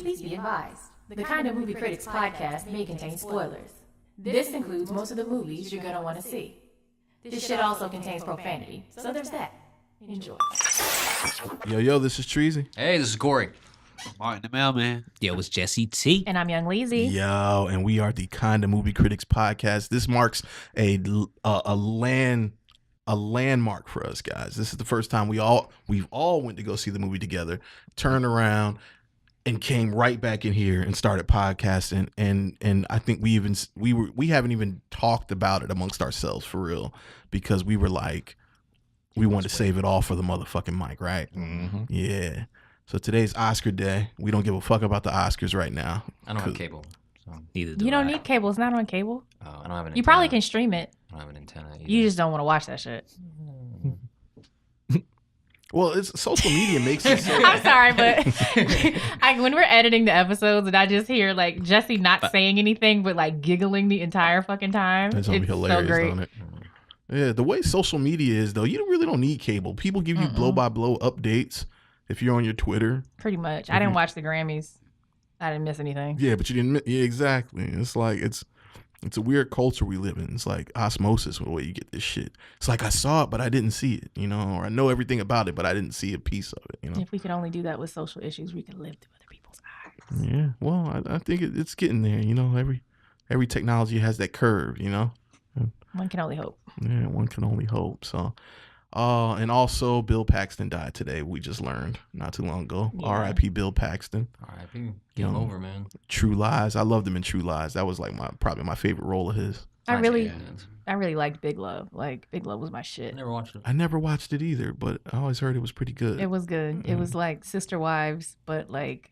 Please be advised, the Kind of Movie Critics podcast may contain spoilers. This includes most of the movies you're going to want to see. This shit also contains profanity, so there's that. Enjoy. Yo, this is Treezy. Hey, this is Kory. Martin the Mailman. Yo, it's Jesse T. And I'm Young Leezy. Yo, and we are the Kind of Movie Critics podcast. This marks a landmark for us, guys. This is the first time we've all went to go see the movie together, turned around, and came right back in here and started podcasting. And I think we haven't even talked about it amongst ourselves for real, because we were like, we wanted to save it all for the motherfucking mic, right? Mm-hmm. Yeah. So today's Oscar day. We don't give a fuck about the Oscars right now. I don't have cable. So. Neither do You don't I. need cable. It's not on cable. Oh, I don't have an antenna. You probably can stream it. I don't have an antenna either. You just don't want to watch that shit. Well, it's social media makes it so. I'm sorry, but when we're editing the episodes and I just hear like Jesse not saying anything but like giggling the entire fucking time, It's gonna be hilarious, so great. don't it? Yeah, the way social media is though, you really don't need cable. People give you blow by blow updates if you're on your Twitter. Pretty much. I didn't watch the Grammys. I didn't miss anything. Yeah, but you didn't. Yeah, exactly. It's like it's a weird culture we live in. It's like osmosis with the way you get this shit. It's like I saw it, but I didn't see it, you know, or I know everything about it, but I didn't see a piece of it, you know. If we could only do that with social issues, we could live through other people's eyes. Yeah, well, I think it's getting there, you know. Every technology has that curve, you know. One can only hope. Yeah, one can only hope. So, and also Bill Paxton died today. We just learned not too long ago. Yeah. R.I.P. Bill Paxton. R.I.P. Game over, man. True Lies. I loved him in True Lies. That was like probably my favorite role of his. I really liked Big Love. Like Big Love was my shit. I never watched it. I never watched it either, but I always heard it was pretty good. It was good. It was like Sister Wives, but like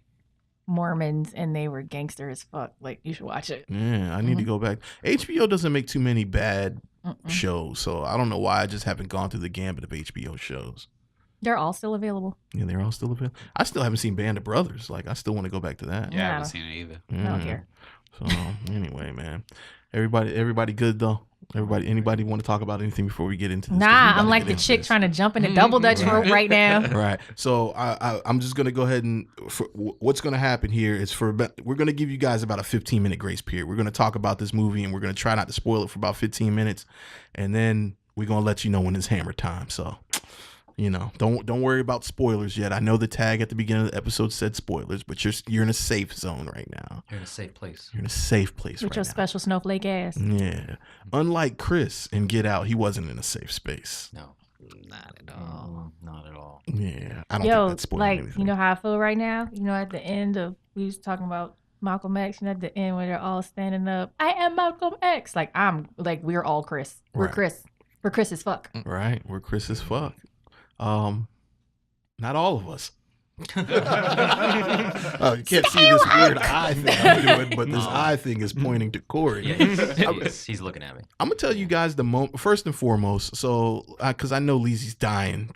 Mormons, and they were gangster as fuck. Like you should watch it. Yeah, I need to go back. HBO doesn't make too many bad shows, so I don't know why I just haven't gone through the gambit of HBO shows. They're all still available. Yeah, they're all still available. I still haven't seen Band of Brothers. Like, I still want to go back to that. Yeah, I haven't seen it either. I don't care. So anyway, man, everybody good though. Anybody want to talk about anything before we get into this? Nah, I'm like the chick trying to jump in a double dutch rope right now. Right. So I'm just gonna go ahead and what's gonna happen here is we're gonna give you guys about a 15-minute grace period. We're gonna talk about this movie and we're gonna try not to spoil it for about 15 minutes, and then we're gonna let you know when it's hammer time. So, you know, don't worry about spoilers yet. I know the tag at the beginning of the episode said spoilers, but you're in a safe zone right now. You're in a safe place. You're in a safe place With right your now. special snowflake ass. Yeah. Unlike Chris in Get Out, he wasn't in a safe space. No. Not at all. Not at all. Yeah. I don't think that's spoiling like anything. you know how I feel right now. You know, at the end of we was talking about Malcolm X, and at the end where they're all standing up, I am Malcolm X. Like we're all Chris. We're Right. Chris. We're Chris as fuck. Right. We're Chris as fuck. Not all of us. You can't see this weird eye thing I'm doing, but this eye thing is pointing to Kory. Yeah, he's looking at me. I'm gonna tell you guys first and foremost. So, because I know Leezy's dying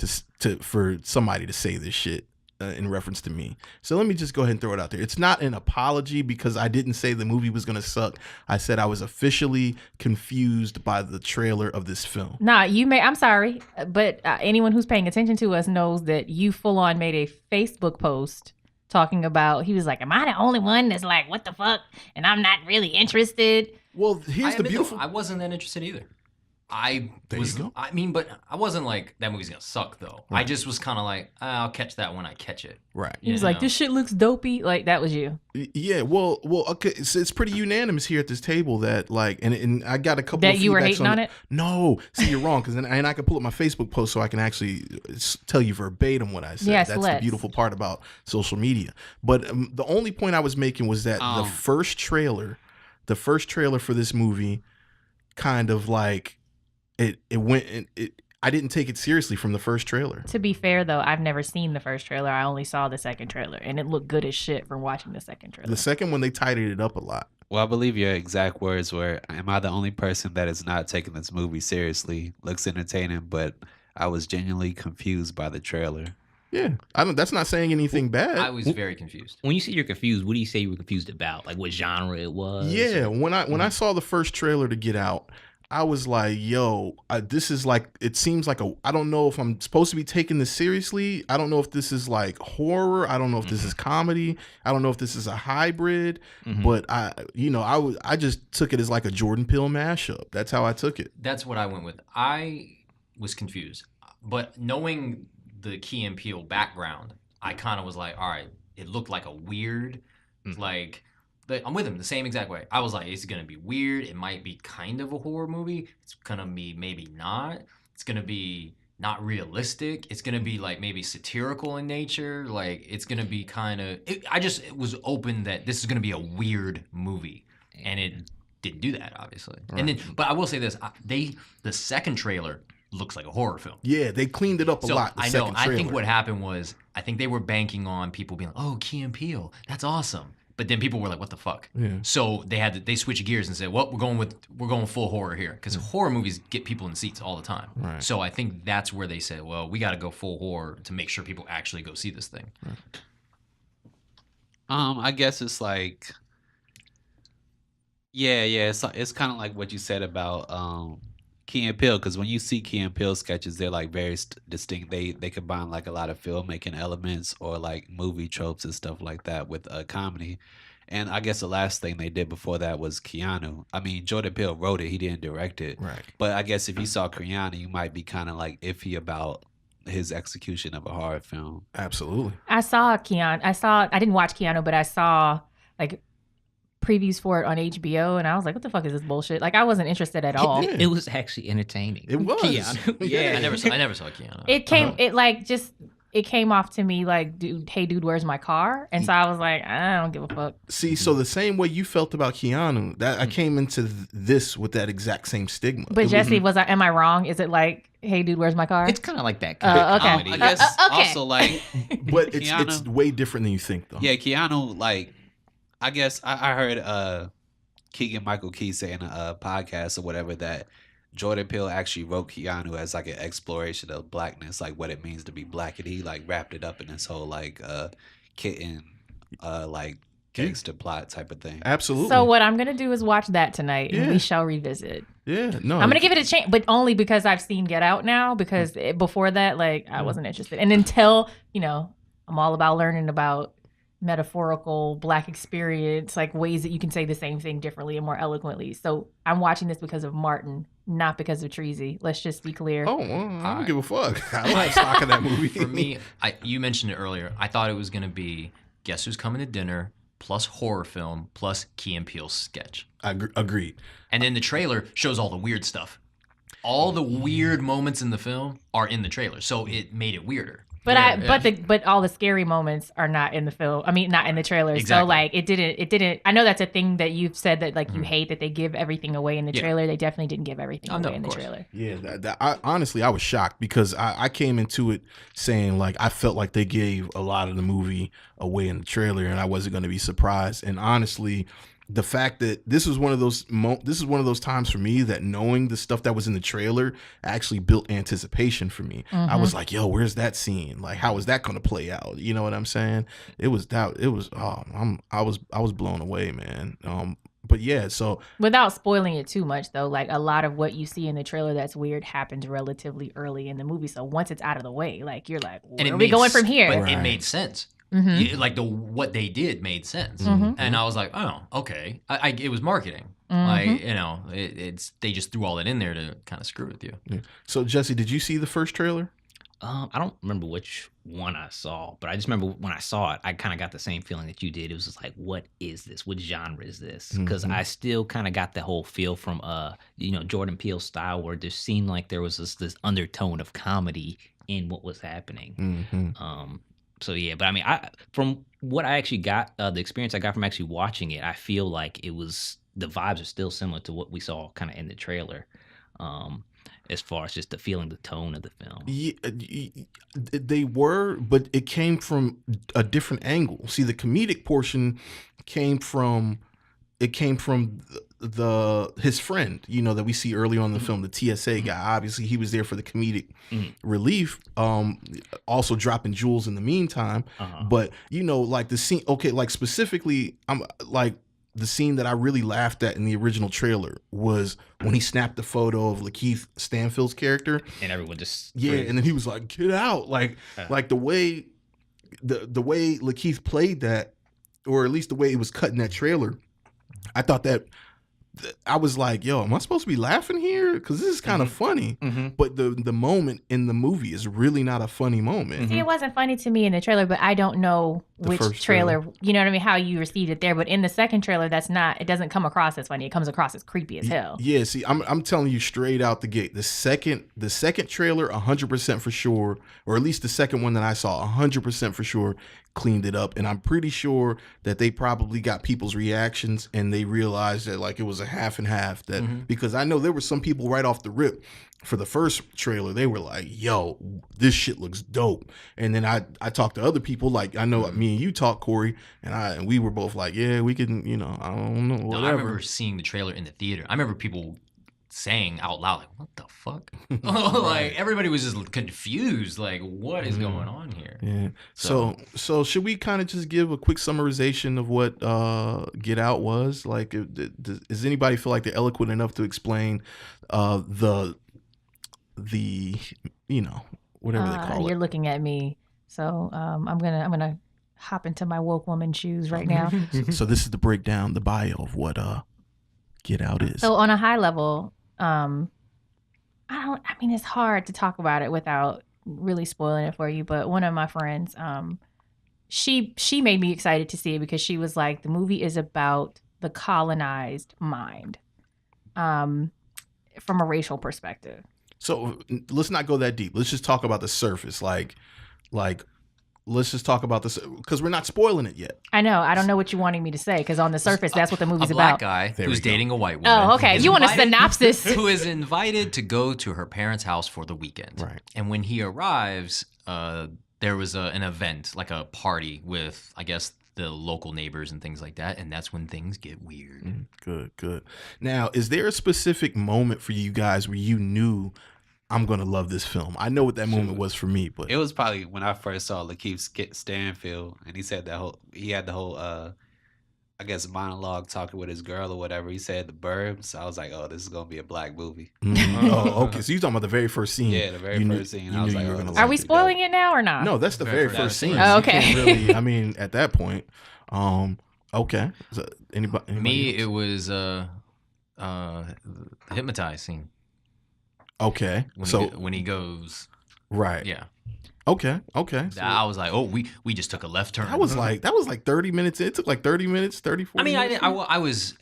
for somebody to say this shit in reference to me. So let me just go ahead and throw it out there. It's not an apology because I didn't say the movie was gonna suck. I said I was officially confused by the trailer of this film. Nah, I'm sorry, but anyone who's paying attention to us knows that you full on made a Facebook post talking about, he was like, am I the only one that's like, what the fuck? And I'm not really interested. Well, here's the beautiful. I wasn't that interested either. There you go. I mean, but I wasn't like, that movie's gonna suck though. Right. I just was kind of like, I'll catch that when I catch it. Right. He was like, this shit looks dopey. Like, that was you. Yeah, well, okay. So it's pretty unanimous here at this table that like, and I got a couple that of you were feedbacks hating on it. No, see, you're wrong, because and I can pull up my Facebook post so I can actually tell you verbatim what I said. Yes, that's the beautiful part about social media. But the only point I was making was that the first trailer for this movie, kind of like it went. I didn't take it seriously from the first trailer. To be fair, though, I've never seen the first trailer. I only saw the second trailer, and it looked good as shit from watching the second trailer. The second one, they tidied it up a lot. Well, I believe your exact words were, am I the only person that is not taking this movie seriously? Looks entertaining, but I was genuinely confused by the trailer. Yeah, that's not saying anything bad. I was very confused. When you say you're confused, what do you say you were confused about? Like what genre it was? Yeah, when I saw the first trailer to Get Out, I was like, yo, this is like, it seems like I don't know if I'm supposed to be taking this seriously. I don't know if this is like horror. I don't know if this is comedy. I don't know if this is a hybrid. But I just took it as like a Jordan Peele mashup. That's how I took it. That's what I went with. I was confused, but knowing the Key and Peele background, I kind of was like, all right, it looked like a weird, like. I'm with him the same exact way. I was like, it's gonna be weird. It might be kind of a horror movie. It's gonna be maybe not. It's gonna be not realistic. It's gonna be like maybe satirical in nature. Like it's gonna be kind of. I just was open that this is gonna be a weird movie, and it didn't do that obviously. Right. And then, but I will say this: the second trailer looks like a horror film. Yeah, they cleaned it up a lot. I know. I think what happened was I think they were banking on people being like, "Oh, Key and Peele, that's awesome." But then people were like, "What the fuck?" Yeah. So they switch gears and say, "Well, we're going full horror here," because horror movies get people in seats all the time. Right. So I think that's where they said, "Well, we got to go full horror to make sure people actually go see this thing." Right. I guess it's like, it's kind of like what you said about Key and Peele, because when you see Key and Peele sketches, they're like very distinct. They combine like a lot of filmmaking elements or like movie tropes and stuff like that with comedy. And I guess the last thing they did before that was Keanu. I mean, Jordan Peele wrote it; he didn't direct it. Right. But I guess if you saw Keanu, you might be kind of like iffy about his execution of a horror film. Absolutely. I saw Keanu. I didn't watch Keanu, but I saw like previews for it on HBO, and I was like, what the fuck is this bullshit? Like, I wasn't interested at all. It was actually entertaining. It was. Keanu. Yeah. I never saw Keanu. It came off to me like, dude, hey dude, where's my car? And so I was like, I don't give a fuck. See, so the same way you felt about Keanu, that I came into this with that exact same stigma. But Jesse, am I wrong? Is it like, hey dude, where's my car? It's kind of like that kind of comedy. I guess also like, but it's way different than you think though. Yeah, Keanu, like, I guess I heard Keegan Michael Key say in a podcast or whatever that Jordan Peele actually wrote Keanu as like an exploration of blackness, like what it means to be black, and he like wrapped it up in this whole like kitten like gangster plot type of thing. Absolutely. So what I'm gonna do is watch that tonight, and we shall revisit. Yeah, no, I'm gonna give it a chance, but only because I've seen Get Out now. Because before that, like, I wasn't interested, and until I'm all about learning about metaphorical black experience, like ways that you can say the same thing differently and more eloquently. So I'm watching this because of Martin, not because of Treezy. Let's just be clear. Oh, well, I don't give a fuck. I like stock in that movie. For me, you mentioned it earlier. I thought it was going to be Guess Who's Coming to Dinner plus horror film plus Key and Peele sketch. Agreed. And then the trailer shows all the weird stuff. All the weird moments in the film are in the trailer, so it made it weirder. But all the scary moments are not in the film. I mean, not in the trailer. Exactly. So like it didn't. I know that's a thing that you've said that like you hate that they give everything away in the trailer. They definitely didn't give everything away in the trailer. Yeah, honestly, I was shocked because I came into it saying like I felt like they gave a lot of the movie away in the trailer, and I wasn't going to be surprised. And honestly, the fact that this is one of those times for me that knowing the stuff that was in the trailer actually built anticipation for me. Mm-hmm. I was like, yo, where's that scene? Like, how is that going to play out? You know what I'm saying? I was blown away, man. But yeah, so without spoiling it too much though, like a lot of what you see in the trailer that's weird happens relatively early in the movie. So once it's out of the way, like you're like, where are we going from here? But it made sense. Mm-hmm. Like what they did made sense, and I was like, oh, okay. It was marketing. Like they just threw all that in there to kind of screw with you. Yeah. So Jesse, did you see the first trailer? I don't remember which one I saw, but I just remember when I saw it, I kind of got the same feeling that you did. It was just like, what is this? What genre is this? Because I still kind of got the whole feel from Jordan Peele style, where there seemed like there was this undertone of comedy in what was happening. So yeah, but I mean, from what I actually got, the experience I got from actually watching it, I feel like the vibes are still similar to what we saw kind of in the trailer, as far as just the feeling, the tone of the film. Yeah, they were, but it came from a different angle. See, the comedic portion came from his friend, that we see early on in the film, the TSA guy. Obviously, he was there for the comedic relief, also dropping jewels in the meantime. But like the scene, okay, like specifically, I'm like the scene that I really laughed at in the original trailer was when he snapped the photo of Lakeith Stanfield's character, and everyone just and then he was like, "Get out!" Like the way the way Lakeith played that, or at least the way it was cut in that trailer, I thought that. I was like, yo, am I supposed to be laughing here? Because this is kind of funny. But the moment in the movie is really not a funny moment. See, it wasn't funny to me in the trailer, but I don't know which trailer, you know what I mean, how you received it there. But in the second trailer, it doesn't come across as funny. It comes across as creepy as hell. Yeah, see, I'm telling you straight out the gate. The second trailer, 100% for sure, or at least the second one that I saw, 100% for sure, cleaned it up. And I'm pretty sure that they probably got people's reactions and they realized that like it was a half and half. That because I know there were some people right off the rip for the first trailer, they were like, yo, this shit looks dope. And then I talked to other people, like I know me and you talked, Kory, and we were both like, yeah, we can, I don't know, whatever. No, I remember seeing the trailer in the theater. I remember people saying out loud, like, what the fuck? Like everybody was just confused, like, what is going on here? Yeah. So should we kind of just give a quick summarization of what Get Out was? Like, does anybody feel like they're eloquent enough to explain the whatever they call it? You're looking at me, so I'm gonna hop into my woke woman shoes right now. So this is the breakdown, the bio of what Get Out is. So on a high level, it's hard to talk about it without really spoiling it for you, but one of my friends, she made me excited to see it because she was like, the movie is about the colonized mind, from a racial perspective. So let's not go that deep. Let's just talk about the surface. Like let's just talk about this because we're not spoiling it yet. I know. I don't know what you're wanting me to say because on the surface, that's what the movie's a black about. Guy There who's we go. dating a white woman. Oh, okay. is You want a invited- synopsis? Who is invited to go to her parents' house for the weekend. Right. And when he arrives, there was an event, like a party with, I guess, the local neighbors and things like that. And that's when things get weird. Good. Now, is there a specific moment for you guys where you knew I'm gonna love this film? I know what that moment was for me, but It was probably when I first saw Lakeith Stanfield, and he said he had the whole I guess monologue talking with his girl or whatever. He said the burbs. So I was like, oh, this is gonna be a black movie. Oh, okay. So you talking about the very first scene? Yeah, the very first scene. I was like, you were oh, gonna this Are like we it. spoiling it now or not? No, that's the very Very first first scene. scene. Oh, You okay. can't really, I mean, at that point, okay. So anybody Me, else? it was the hypnotized scene. Okay. When he goes, right. yeah. Okay. I was like, oh, we just took a left turn. That was like 30 minutes. It took like 30 minutes, 34 I mean, minutes. I was.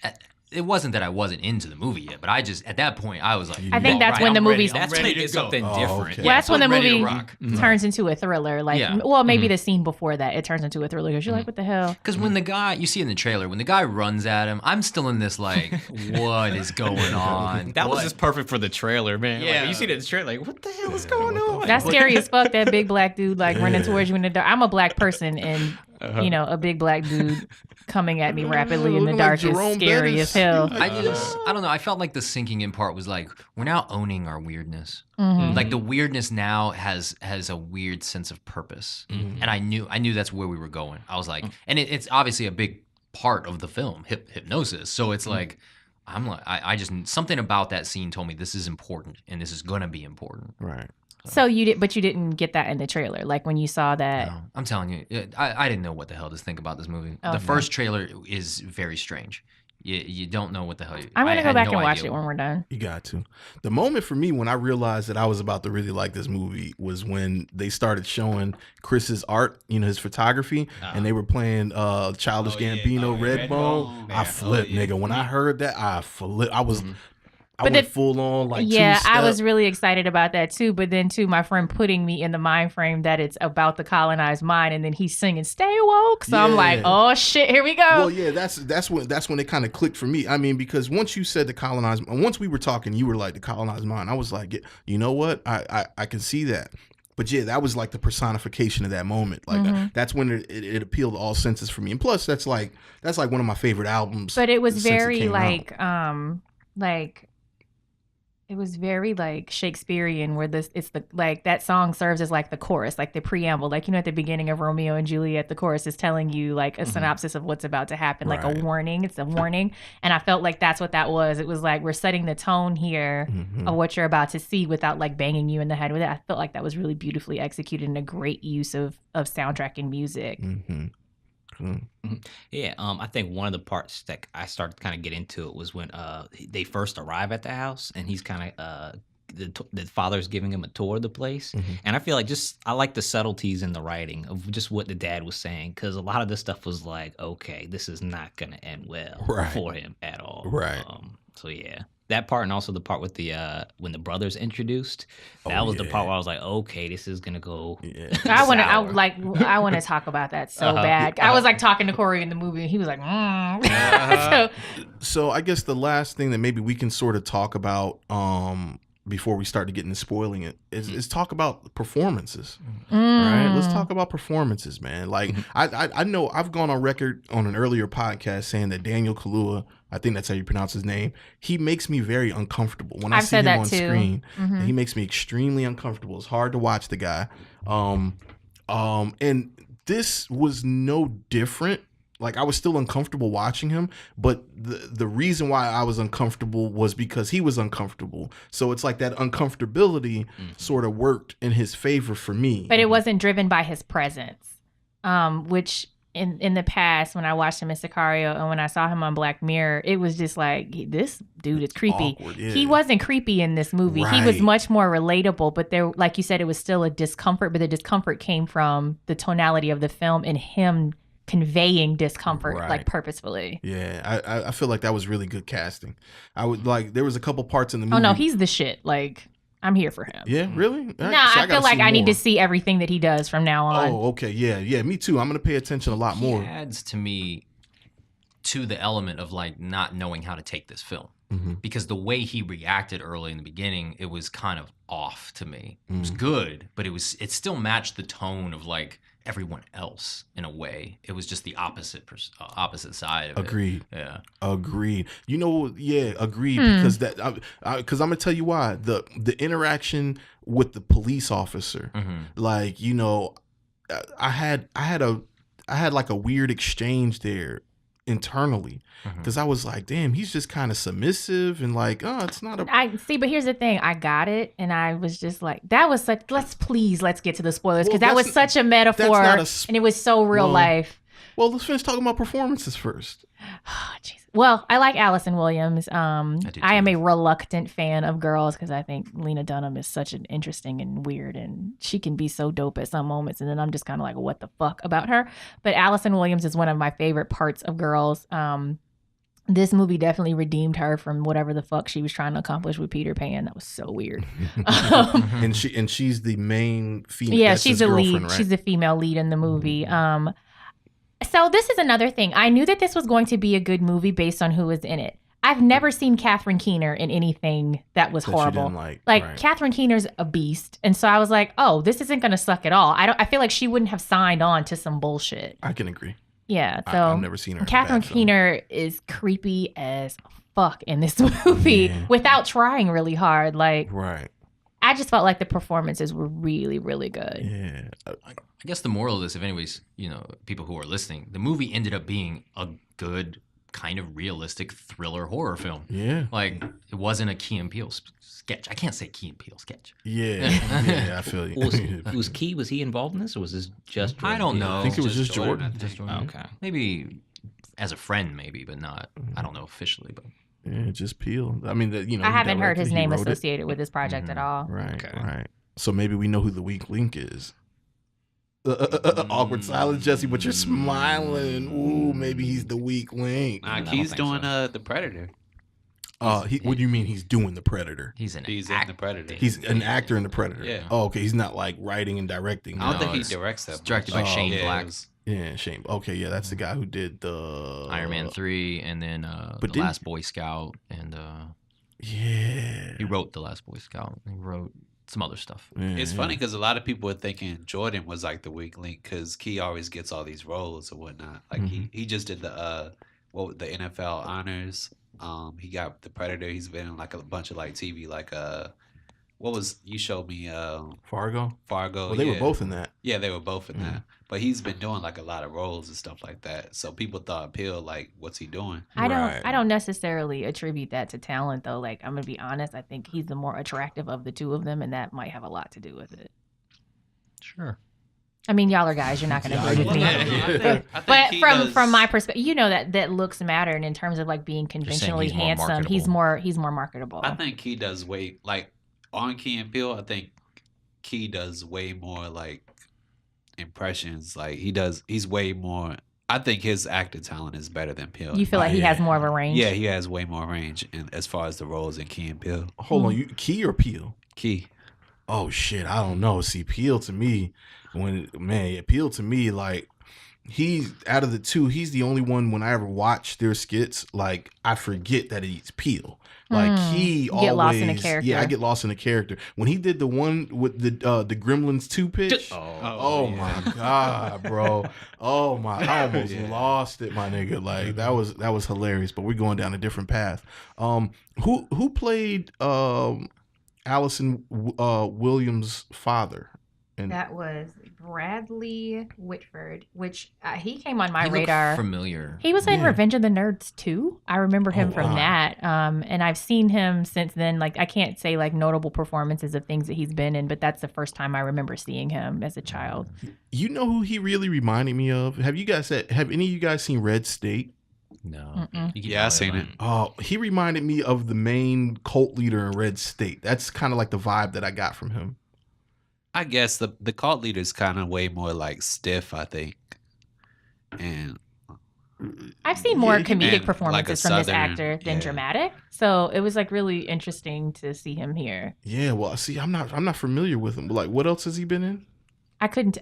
It wasn't that I wasn't into the movie yet, but I just at that point I was like, I think that's when the movie's- That's ready when it to gets go. something Oh, different. okay. Well, that's when the I'm ready to movie rock. turns into a thriller. Like, Yeah. well, maybe the scene before that, it turns into a thriller because you're like, what the hell? Because when the guy, you see in the trailer, when the guy runs at him, I'm still in this like, what is going on? That was What? just perfect for the trailer, man. Yeah. Like, you see that in the trailer, like, what the hell is going on? That's scary as fuck. That big black dude like running towards you in the dark. I'm a black person, and a big black dude coming at me rapidly in the Looking like dark is Jerome scary Bettis. as hell. I don't know. I felt like the sinking in part was like we're now owning our weirdness. Mm-hmm. Like the weirdness now has a weird sense of purpose, and I knew that's where we were going. I was like, and it's obviously a big part of the film, hypnosis. So it's like I'm like I just something about that scene told me this is important and this is gonna be important. Right. So you didn't get that in the trailer. Like when you saw that. No, I'm telling you, I didn't know what the hell to think about this movie. Okay. The first trailer is very strange. You don't know what the hell. I'm gonna I go had back no and watch idea. it when we're done. You got to. The moment for me when I realized that I was about to really like this movie was when they started showing Chris's art, his photography, and they were playing Childish Gambino, Redbone. I flipped, nigga. When I heard that, I flipped. I was. I went full on like yeah, two-step. I was really excited about that too. But then too, my friend putting me in the mind frame that it's about the colonized mind, and then he's singing "Stay Woke." So I'm like, oh shit, here we go. Well, yeah, that's when it kind of clicked for me. I mean, because once you said the colonized, once we were talking, you were like the colonized mind. I was like, you know what? I can see that. But yeah, that was like the personification of that moment. Like that's when it appealed to all senses for me. And plus, that's like one of my favorite albums. But it was since it very came out. like It was very like Shakespearean, where it's the like that song serves as like the chorus, like the preamble, like at the beginning of Romeo and Juliet, the chorus is telling you like a synopsis of what's about to happen, like a warning. It's a warning, and I felt like that's what that was. It was like we're setting the tone here of what you're about to see without like banging you in the head with it. I felt like that was really beautifully executed and a great use of soundtrack and music. Yeah, I think one of the parts that I started to kind of get into it was when they first arrive at the house, and he's kind of the father's giving him a tour of the place, and I feel like I like the subtleties in the writing of just what the dad was saying, because a lot of this stuff was like, okay, this is not gonna end well for him at all. Right. So yeah. That part, and also the part with the when the brothers introduced, that was the part where I was like, okay, this is gonna go. Yeah. I want to talk about that so bad. I was like talking to Kory in the movie, and he was like, So I guess the last thing that maybe we can sort of talk about before we start to get into spoiling it is talk about performances. All right, let's talk about performances, man. Like I know I've gone on record on an earlier podcast saying that Daniel Kaluuya, I think that's how you pronounce his name, he makes me very uncomfortable when I see him on screen. He makes me extremely uncomfortable. It's hard to watch the guy. And this was no different. Like, I was still uncomfortable watching him, but the reason why I was uncomfortable was because he was uncomfortable. So it's like that uncomfortability sort of worked in his favor for me. But it wasn't driven by his presence, which in the past, when I watched him in Sicario and when I saw him on Black Mirror, it was just like, this dude is creepy. Awkward, yeah. He wasn't creepy in this movie. He was much more relatable, but there, like you said, it was still a discomfort, but the discomfort came from the tonality of the film and him conveying discomfort like purposefully. Yeah, I feel like that was really good casting. I would like, there was a couple parts in the movie. Oh no, he's the shit. Like, I'm here for him. Yeah, really? No, I feel like I need to see everything that he does from now on. Oh, okay. Yeah, me too. I'm gonna pay attention a lot more. He adds to me to the element of like not knowing how to take this film. Because the way he reacted early in the beginning, it was kind of off to me. It was good, but it still matched the tone of like everyone else in a way. It was just the opposite side of Agreed. it. Yeah. Agreed. Agreed. Because because I'm gonna tell you why. The interaction with the police officer, like, I had like a weird exchange there internally, because I was like, damn, he's just kind of submissive and like, oh, it's not a. I see, but here's the thing: I got it, and I was just like, that was such. Let's get to the spoilers, because that was such a metaphor, and it was so real life. Well, let's finish talking about performances first. Oh, Jesus. Well, I like Allison Williams. I am a reluctant fan of girls because I think Lena Dunham is such an interesting and weird, and she can be so dope at some moments, and then I'm just kind of like, what the fuck about her? But Allison Williams is one of my favorite parts of Girls. This movie definitely redeemed her from whatever the fuck she was trying to accomplish with Peter Pan. That was so weird. And she's the main female. Yeah, she's the lead. Right? She's the female lead in the movie. So this is another thing. I knew that this was going to be a good movie based on who was in it. I've never seen Catherine Keener in anything that was horrible. Catherine Keener's a beast, and so I was like, "Oh, this isn't going to suck at all." I feel like she wouldn't have signed on to some bullshit. I can agree. Yeah, so I've never seen her. Catherine Keener is creepy as fuck in this movie without trying really hard. Like, I just felt like the performances were really, really good. Yeah. I guess the moral of this, if anyways, people who are listening, the movie ended up being a good, kind of realistic thriller horror film. Yeah. Like, it wasn't a Key and Peele sketch. I can't say Key and Peele sketch. Yeah. I feel you. Was he involved in this, or was this just Jordan? I don't know. I think it was just Jordan. Okay. Maybe as a friend, maybe, but not, I don't know officially, but. Yeah, just Peele. I mean, I haven't heard his name associated with this project at all. Right. So maybe we know who the weak link is. Awkward silence, Jesse, but you're smiling. Ooh, maybe he's the weak link. He's doing the Predator. What do you mean he's doing the Predator? He's in the Predator. He's an actor in the Predator. Yeah. Oh, okay. He's not like writing and directing. I don't think he directs that. It's directed by Shane Black. Yeah, Shane. Okay, yeah, that's the guy who did the Iron Man 3 and then The Last Boy Scout and he wrote The Last Boy Scout. He wrote some other stuff. It's funny because a lot of people are thinking Jordan was like the weak link because Key always gets all these roles or whatnot. Like he just did the NFL honors He got the Predator. He's been in like a bunch of like TV, like what was you showed me? Fargo. Fargo. Well, they were both in that. Yeah, they were both in that. But he's been doing like a lot of roles and stuff like that. So people thought Peele, like, what's he doing? I don't necessarily attribute that to talent though. Like I'm gonna be honest, I think he's the more attractive of the two of them, and that might have a lot to do with it. Sure. I mean, y'all are guys. You're not going to agree with me. I think But from my perspective, you know that looks matter, and in terms of like being conventionally handsome, he's more marketable. I think he does way like on Key and Peele. I think Key does way more like impressions. Like he's way more. I think his acting talent is better than Peele. You feel like he has more of a range? Yeah, he has way more range, and as far as the roles in Key and Peele. Hold on, you Key or Peele? Key. Oh shit, I don't know. See, Peele to me, Peele to me, like he's out of the two, he's the only one when I ever watch their skits, like I forget that it's Peele. Like he always get lost in a character. Yeah, I get lost in the character. When he did the one with the Gremlins 2 pitch, my god, bro. Oh my, I almost lost it, my nigga. Like that was hilarious. But we're going down a different path. Who played Allison Williams' father? And that was Bradley Whitford, which he came on my He radar. looked familiar. He was in Revenge of the Nerds too. I remember him from that. And I've seen him since then. Like I can't say like notable performances of things that he's been in, but that's the first time I remember seeing him as a child. You know who he really reminded me of? Have any of you guys seen Red State? No. Yeah, I seen it. Oh, he reminded me of the main cult leader in Red State. That's kind of like the vibe that I got from him. I guess the cult leader is kind of way more like stiff, I think. And I've seen more comedic and performances like from this Southern- actor than yeah. dramatic. So it was like really interesting to see him here. Yeah, well, see, I'm not familiar with him. Like, what else has he been in? I couldn't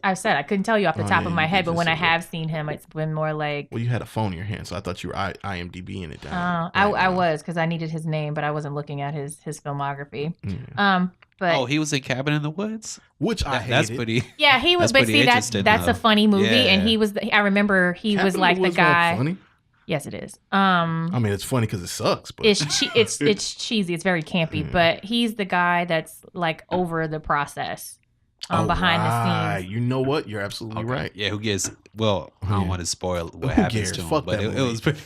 tell you off the top of my head, but when I have seen him, it's been more like. Well, you had a phone in your hand, so I thought you were IMDbing it down. I was, because I needed his name, but I wasn't looking at his filmography. Yeah. But he was in Cabin in the Woods, which I hated. That's pretty. yeah, he was. But see, that's a funny movie, and he was. I remember he Cabin was in like the Woods guy. wasn't funny. Yes, it is. I mean, it's funny because it sucks, but it's cheesy. It's very campy, but he's the guy that's like over the process. Behind the scenes. You know what? You're absolutely right. Yeah, who gets? Well, I don't want to spoil what Who happens cares? to him, Fuck but that it was pretty.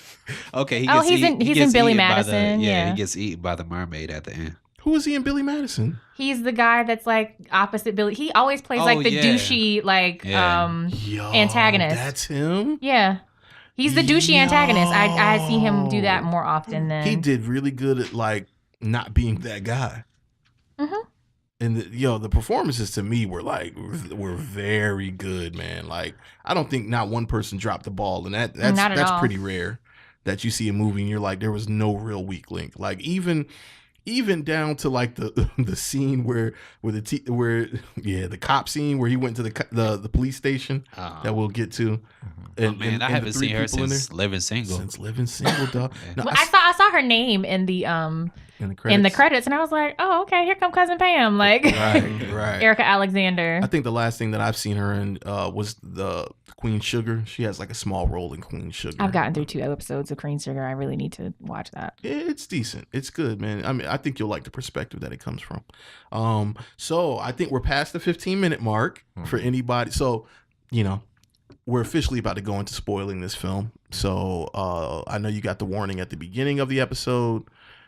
Okay, he he's in Billy eaten by Madison. he gets eaten by the mermaid at the end. Who is he in Billy Madison? He's the guy that's like opposite Billy. He always plays like the douchey antagonist. That's him? Yeah. He's the douchey antagonist. I see him do that more often than he did really good at like not being that guy. Mm-hmm. And the performances to me were very good, man. Like I don't think not one person dropped the ball, and that's pretty rare that you see a movie and you're like there was no real weak link. Like even down to like the scene where the cop scene where he went to the police station that we'll get to. And I haven't seen her since Living Single. Dog. No, I saw her name in the credits, and I was like, oh, okay, here come Cousin Pam, like right. Erica Alexander. I think the last thing that I've seen her in was the Queen Sugar. She has like a small role in Queen Sugar. I've gotten through 2 episodes of Queen Sugar. I really need to watch that. It's decent. It's good, man. I mean, I think you'll like the perspective that it comes from. So I think we're past the 15-minute mark for anybody. So, we're officially about to go into spoiling this film. So I know you got the warning at the beginning of the episode.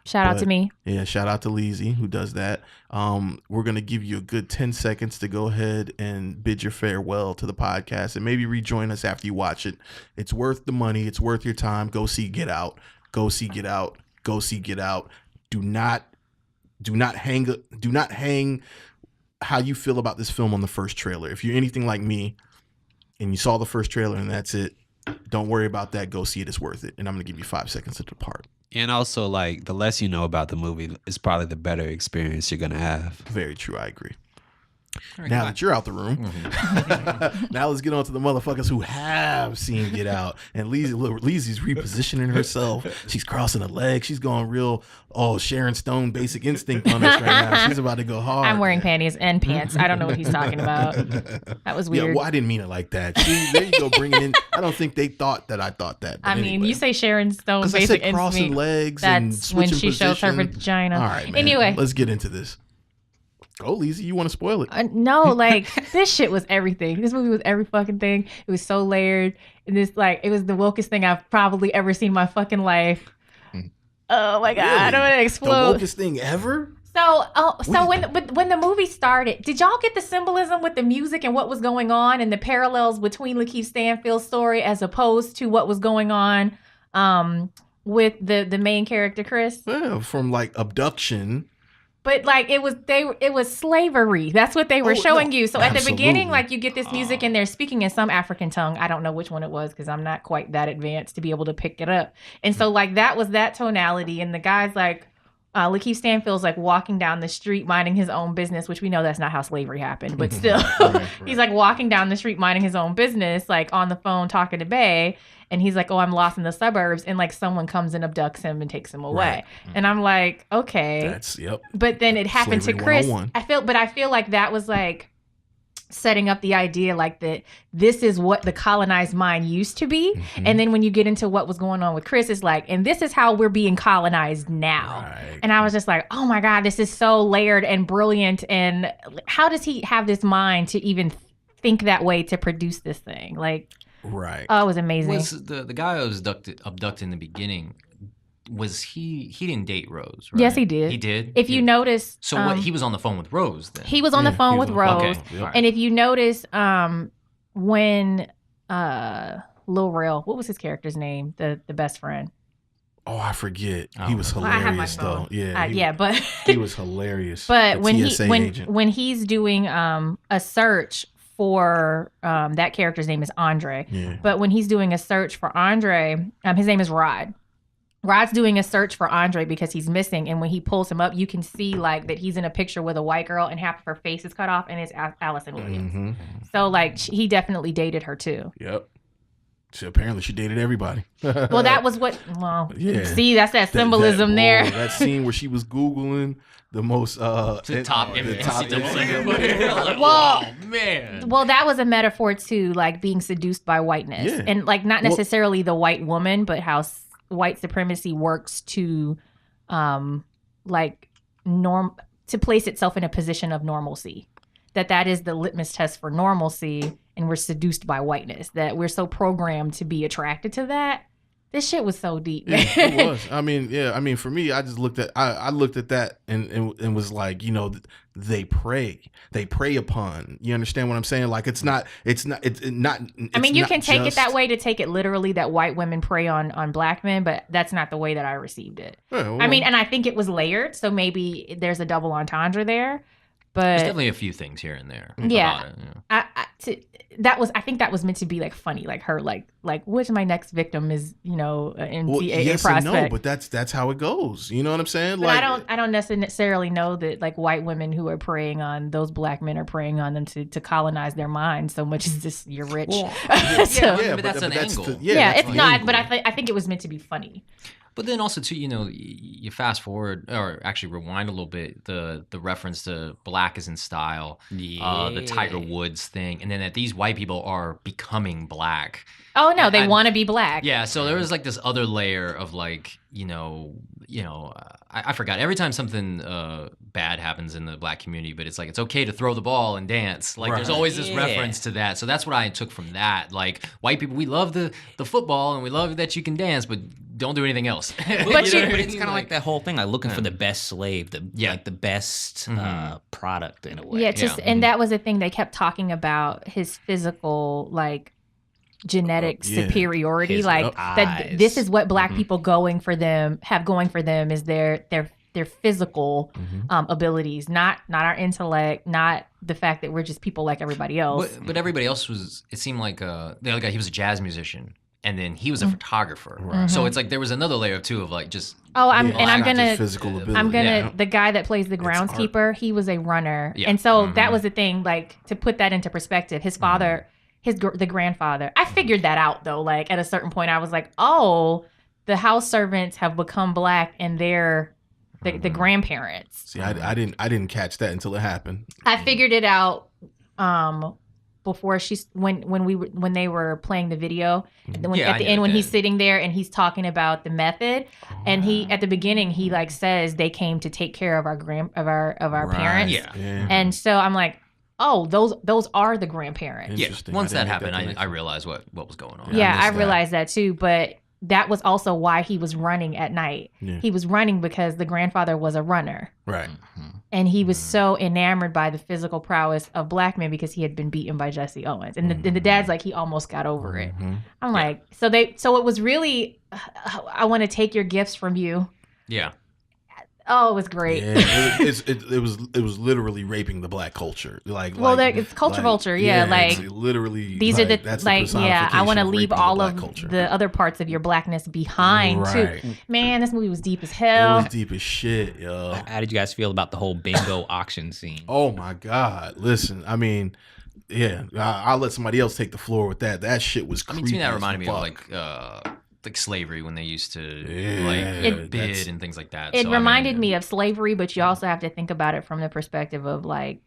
Shout out to me. Yeah, shout out to Leezy who does that. We're going to give you a good 10 seconds to go ahead and bid your farewell to the podcast and maybe rejoin us after you watch it. It's worth the money. It's worth your time. Go see Get Out. Go see Get Out. Go see Get Out. Do not hang how you feel about this film on the first trailer. If you're anything like me and you saw the first trailer and that's it, don't worry about that. Go see it. It's worth it. And I'm going to give you 5 seconds to depart. And also, like, the less you know about the movie is probably the better experience you're going to have. Very true. I agree. Now that you're out the room, now let's get on to the motherfuckers who have seen Get Out. And Leezy's repositioning herself. She's crossing her legs. She's going real, Sharon Stone Basic Instinct on us right now. She's about to go hard. I'm wearing panties and pants. I don't know what he's talking about. That was weird. Yeah, well, I didn't mean it like that. See, there you go, bringing in. I don't think they thought that I thought that. I mean, you say Sharon Stone because I Basic said crossing Instinct. legs and That's when switching she shows her position. vagina. All right, man. Anyway, let's get into this. Oh, Leezy, you want to spoil it? No, like this shit was everything. This movie was every fucking thing. It was so layered. And this, like, it was the wokest thing I've probably ever seen in my fucking life. Oh my god, Really? I don't want to explode. The wokest thing ever? So when the movie started, did y'all get the symbolism with the music and what was going on and the parallels between Lakeith Stanfield's story as opposed to what was going on with the main character Chris? Yeah, from like abduction. But like it was slavery. That's what they were showing you. So at the beginning, absolutely. like you get this music and they're speaking in some African tongue. I don't know which one it was because I'm not quite that advanced to be able to pick it up. And so like that was that tonality. And the guy's like, Lakeith Stanfield's like walking down the street minding his own business, which we know that's not how slavery happened, but still, Right. He's like walking down the street minding his own business, like on the phone talking to Bae, and he's like, "Oh, I'm lost in the suburbs," and like someone comes and abducts him and takes him away, and I'm like, okay, That's But then it happened Slavery to Chris. 101. I feel like that was like setting up the idea like that this is what the colonized mind used to be. And then when you get into what was going on with Chris, it's like, and this is how we're being colonized now. Right. And I was just like, oh my God, this is so layered and brilliant. And how does he have this mind to even think that way to produce this thing? Like, Right. oh, it was amazing. Was the guy who was abducted in the beginning? Was he didn't date Rose, right? Yes, he did. He did. If you notice, So what? He was on the phone with Rose then. he was on the phone he with was on the phone. Rose. Okay. Yep. All right. And if you notice, when Lil Rel, what was his character's name? The best friend. Oh, I forget. Oh. He was Well, I have my hilarious though. phone. Yeah. But He was hilarious. but The when TSA he agent. when he's doing a search for that character's name is Andre. Yeah. But when he's doing a search for Andre, his name is Rod. Rod's doing a search for Andre because he's missing, and when he pulls him up, you can see like that he's in a picture with a white girl and half of her face is cut off, and it's Allison Williams. Mhm. So like he definitely dated her too. Yep. So apparently she dated everybody. Well, that was what. Well, Yeah. see, that's that symbolism there. That scene where she was Googling the most the top image. Well, Oh man. Well, that was a metaphor to like being seduced by whiteness, Yeah. and like not necessarily the white woman, but how white supremacy works to, to place itself in a position of normalcy. That is the litmus test for normalcy, and we're seduced by whiteness. That we're so programmed to be attracted to that. This shit was so deep. Yeah, it was. I mean, for me, I just looked at I looked at that and was like, they prey upon. You understand what I'm saying? Like it's not. I mean, you can take it that way to take it literally that white women prey on black men, but that's not the way that I received it. Yeah, well, I mean, and I think it was layered, so maybe there's a double entendre there. There's But definitely a few things here and there. Yeah. About it, I think that was meant to be like funny, like her, like which my next victim is, an NCAA yes prospect. and no, but that's how it goes. You know what I'm saying? But I don't necessarily know that like white women who are preying on those black men are preying on them to colonize their minds so much as just you're rich. Well, So- yeah, but that's an angle. yeah, that's it's the not. angle. But I think it was meant to be funny. But then also too, you fast forward or actually rewind a little bit the reference to black is in style, the Tiger Woods thing, and then that these white people are becoming black. Oh no, they And- want to be black. Yeah, so there was like this other layer of like, I forgot. Every time something bad happens in the black community, but it's like it's okay to throw the ball and dance. Like there's Right. always this Yeah. reference to that. So that's what I took from that. Like white people, we love the football and we love that you can dance, but don't do anything else. But You know what I But it's mean? kind of like that whole thing, like looking for the best slave, Yeah. like the best product in a way. Yeah, just Yeah. and that was the thing they kept talking about his physical like genetic Yeah. superiority, His like that. eyes. This is what black people have going for them is their physical abilities, not our intellect, not the fact that we're just people like everybody else. But everybody else was. It seemed like the other guy. He was a jazz musician, and then he was a photographer. Right. So it's like there was another layer too of like just I'm it's not gonna just physical ability. I'm gonna Yeah. the guy that plays the groundskeeper, he was a runner. Yeah. And so that was the thing, like to put that into perspective, his father, the grandfather. I figured that out though. Like at a certain point I was like, "Oh, the house servants have become black and they're the grandparents." See, I didn't catch that until it happened. I figured it out before when they were playing the video at the Yeah, I knew end when that. he's sitting there and he's talking about the method, and he at the beginning he like says they came to take care of our Right. parents. Yeah. And so I'm like, oh, those are the grandparents. Yeah. Interesting. Once I that didn't make happened, I connection. realized what was going on. Yeah, missed I that. realized that too, but that was also why he was running at night. Yeah. He was running because the grandfather was a runner. Right. And he was so enamored by the physical prowess of black men because he had been beaten by Jesse Owens. And the dad's like, he almost got over it. I'm like, so it was really, I want to take your gifts from you. Yeah. Oh, it was great. Yeah, it was literally raping the black culture. It's culture vulture. Yeah, like it's literally these like, are that's I personification want to of leave raping all black of culture. the other parts of your blackness behind Right. too. Man, this movie was deep as It hell. was deep as shit, yo. How did you guys feel about the whole bingo auction scene? Oh my God! Listen, I mean, yeah, I'll let somebody else take the floor with that. That shit was I creepy. mean, to me, that as reminded me fuck. of like slavery when they used to Yeah, like bid and things like that. It So, reminded me of slavery, but you also have to think about it from the perspective of like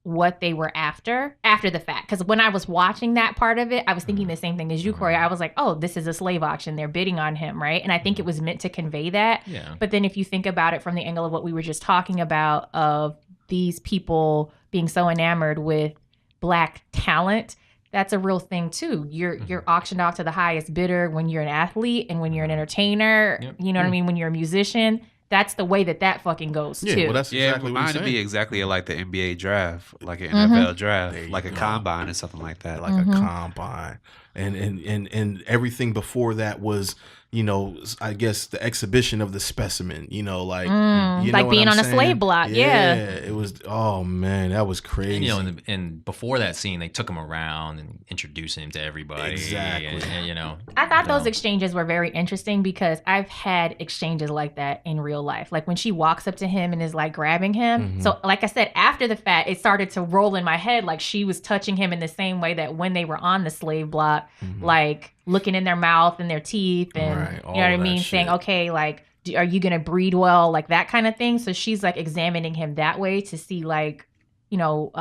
what they were after the fact. Because when I was watching that part of it, I was thinking the same thing as you, Kory. I was like, oh, this is a slave auction. They're bidding on him, right? And I think it was meant to convey that. Yeah. But then if you think about it from the angle of what we were just talking about, of these people being so enamored with black talent, that's a real thing too. You're auctioned off to the highest bidder when you're an athlete and when you're an entertainer. Yep. You know what I mean? When you're a musician, that's the way that fucking goes Yeah, too. well, that's Yeah, exactly it what he's reminded me saying. exactly of like the NBA draft, like an Mm-hmm. NFL draft, There you like a go. combine or something like that. Like a combine, and everything before that was, you know, I guess the exhibition of the specimen. You know, like you know like what being I'm on a saying? slave block, yeah. It was. Oh man, that was crazy. And, you know, and before that scene, they took him around and introduced him to everybody. Exactly. And, you know, I thought those exchanges were very interesting because I've had exchanges like that in real life. Like when she walks up to him and is like grabbing him. So like I said, after the fact, it started to roll in my head like she was touching him in the same way that when they were on the slave block, like looking in their mouth and their teeth and Right, you know all what I of that mean? Saying, shit. okay, like, are you going to breed well? Like that kind of thing. So she's like examining him that way to see like, you know,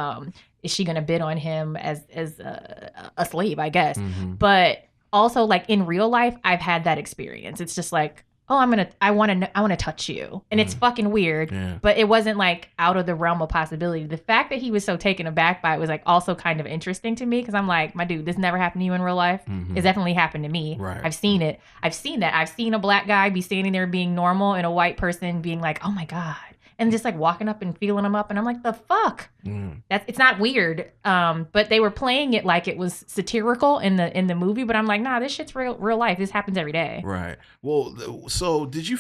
is she going to bid on him as a slave, I guess. But also like in real life, I've had that experience. It's just like, oh, I want to touch you. And it's fucking weird, Yeah. but it wasn't like out of the realm of possibility. The fact that he was so taken aback by it was like also kind of interesting to me. Cause I'm like, my dude, this never happened to you in real life. It definitely happened to me. Right. I've seen it. I've seen that. I've seen a black guy be standing there being normal and a white person being like, oh my God. And just like walking up and feeling him up. And I'm like, the fuck? It's not weird. But they were playing it like it was satirical in the movie. But I'm like, nah, this shit's real life. This happens every day. Right. Well, so did you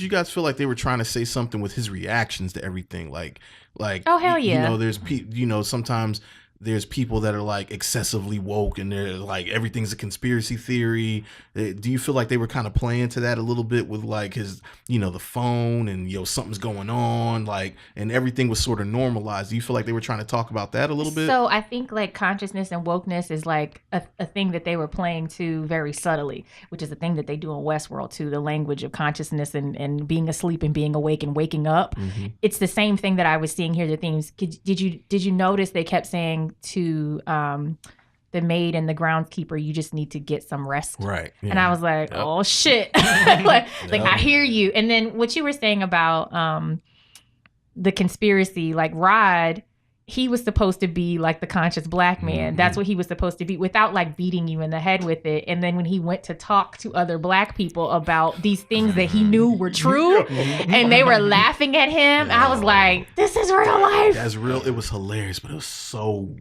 guys feel like they were trying to say something with his reactions to everything? Like, Oh, hell you yeah. know, sometimes there's people that are like excessively woke and they're like everything's a conspiracy theory. Do you feel like they were kind of playing to that a little bit with like his, you know, the phone and, you know, something's going on, like, and everything was sort of normalized? Do you feel like they were trying to talk about that a little bit? So I think like consciousness and wokeness is like a thing that they were playing to very subtly, which is a thing that they do in Westworld too, the language of consciousness and being asleep and being awake and waking up. It's the same thing that I was seeing here. The themes. Did you notice they kept saying to the maid and the groundskeeper, you just need to get some rest. Right. Yeah. And I was like, oh shit. like I hear you. And then what you were saying about the conspiracy, like Rod, he was supposed to be like the conscious black man. That's what he was supposed to be without like beating you in the head with it. And then when he went to talk to other black people about these things that he knew were true and they were laughing at him, I was like, this is real life. That's real. It was hilarious, but it was so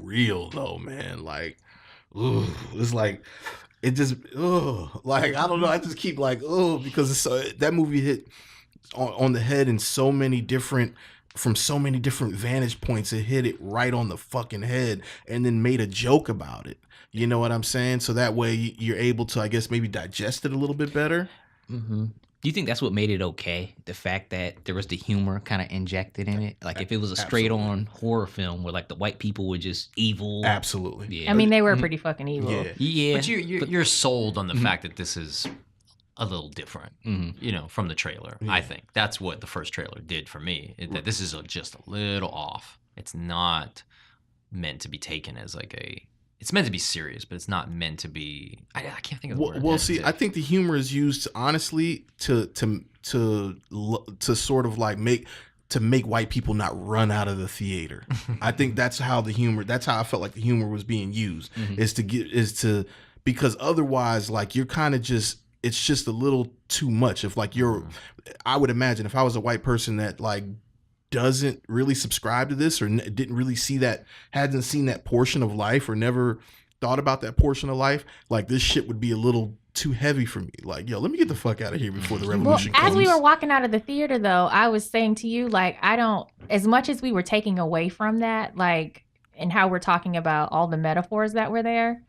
real though, man. Like, ooh, it's like, it just, like, I don't know. I just keep like, because it's so, that movie hit on the head in so many different from so many different vantage points. It hit it right on the fucking head and then made a joke about it. You know what I'm saying? So that way you're able to, I guess, maybe digest it a little bit better. Mm-hmm. Do you think that's what made it okay? The fact that there was the humor kind of injected in it? Like if it was a straight on horror film where like the white people were just evil. Absolutely. Yeah. I mean, they were pretty fucking evil. Yeah. Yeah. But you're sold on the fact that this is a little different, you know, from the trailer. I think that's what the first trailer did for me. That this is just a little off. It's not meant to be taken as like a. It's meant to be serious, but it's not meant to be. I can't think of the word. Well, see, I think the humor is used honestly to sort of like make white people not run out of the theater. I think that's how the humor. That's how I felt like the humor was being used because otherwise, like you're kind of just. It's just a little too much. If like I would imagine if I was a white person that like doesn't really subscribe to this or didn't really hadn't seen that portion of life or never thought about that portion of life, like this shit would be a little too heavy for me. Like, yo, let me get the fuck out of here before the revolution comes. As we were walking out of the theater, though, I was saying to you, like, as much as we were taking away from that, like, and how we're talking about all the metaphors that were there,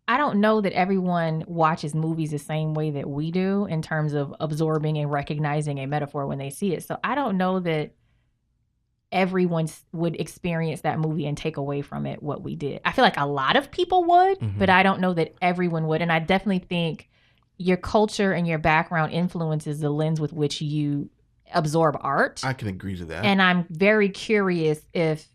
I don't know that everyone watches movies the same way that we do in terms of absorbing and recognizing a metaphor when they see it. So I don't know that everyone would experience that movie and take away from it what we did. I feel like a lot of people would, but I don't know that everyone would. And I definitely think your culture and your background influences the lens with which you absorb art. I can agree to that. And I'm very curious if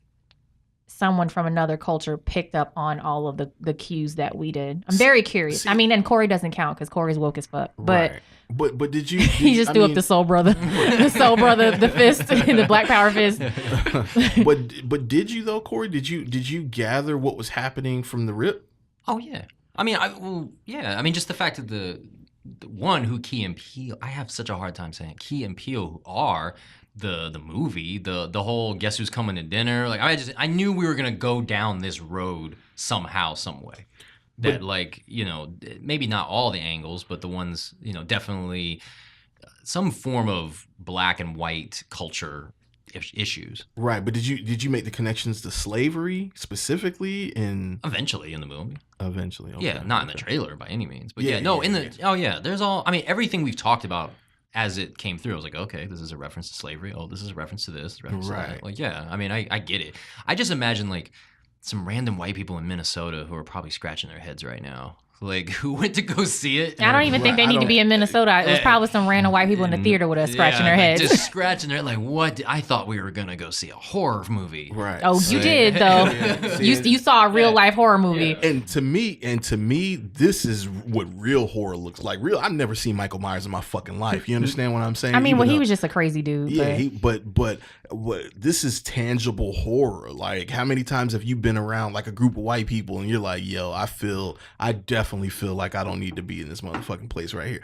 someone from another culture picked up on all of the cues that we did. I'm very curious. I mean, and Kory doesn't count because Kory's woke as fuck. But right. But did you? He just threw up the soul brother, the fist, the Black Power fist. but did you though, Kory? Did you gather what was happening from the rip? Oh yeah. I mean, I mean, just the fact that the one who Key and Peele. I have such a hard time saying Key and Peele are the movie, the whole guess who's coming to dinner. Like I knew we were gonna go down this road somehow, some way. That like, you know, maybe not all the angles, but the ones, you know, definitely some form of black and white culture issues. Right, but did you make the connections to slavery specifically eventually in the movie? Eventually, okay. Yeah, not in the trailer by any means, but there's all. I mean, everything we've talked about as it came through, I was like, okay, this is a reference to slavery. Oh, this is a reference to this. Reference to that. Like, yeah, I mean, I get it. I just imagine like some random white people in Minnesota who are probably scratching their heads right now. Like, who went to go see it? I don't even think they need to be in Minnesota. It was probably some random white people in the theater with us scratching their heads. Just scratching their like, what? I thought we were gonna go see a horror movie. Right. Oh, you did though. You saw a real life horror movie. Yeah. And to me, this is what real horror looks like. I've never seen Michael Myers in my fucking life. You understand what I'm saying? I mean, he was just a crazy dude. Yeah, but this is tangible horror. Like, how many times have you been around like a group of white people and you're like, yo, I definitely feel like I don't need to be in this motherfucking place right here.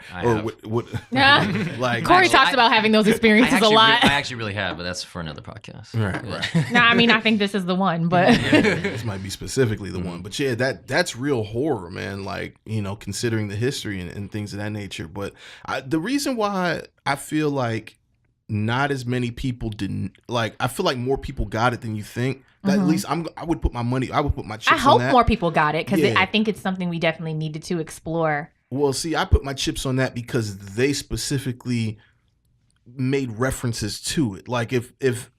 Like Kory talks about having those experiences a lot. I actually really have, but that's for another podcast. Right. No, I mean, I think this is the one, but this might be specifically the one. But yeah, that's real horror, man. Like, you know, considering the history and things of that nature. But the reason why I feel like not as many people didn't, like, I feel like more people got it than you think. That at least I would put my chips on that. I hope more people got it because I think it's something we definitely needed to explore. Well, see, I put my chips on that because they specifically made references to it. Like if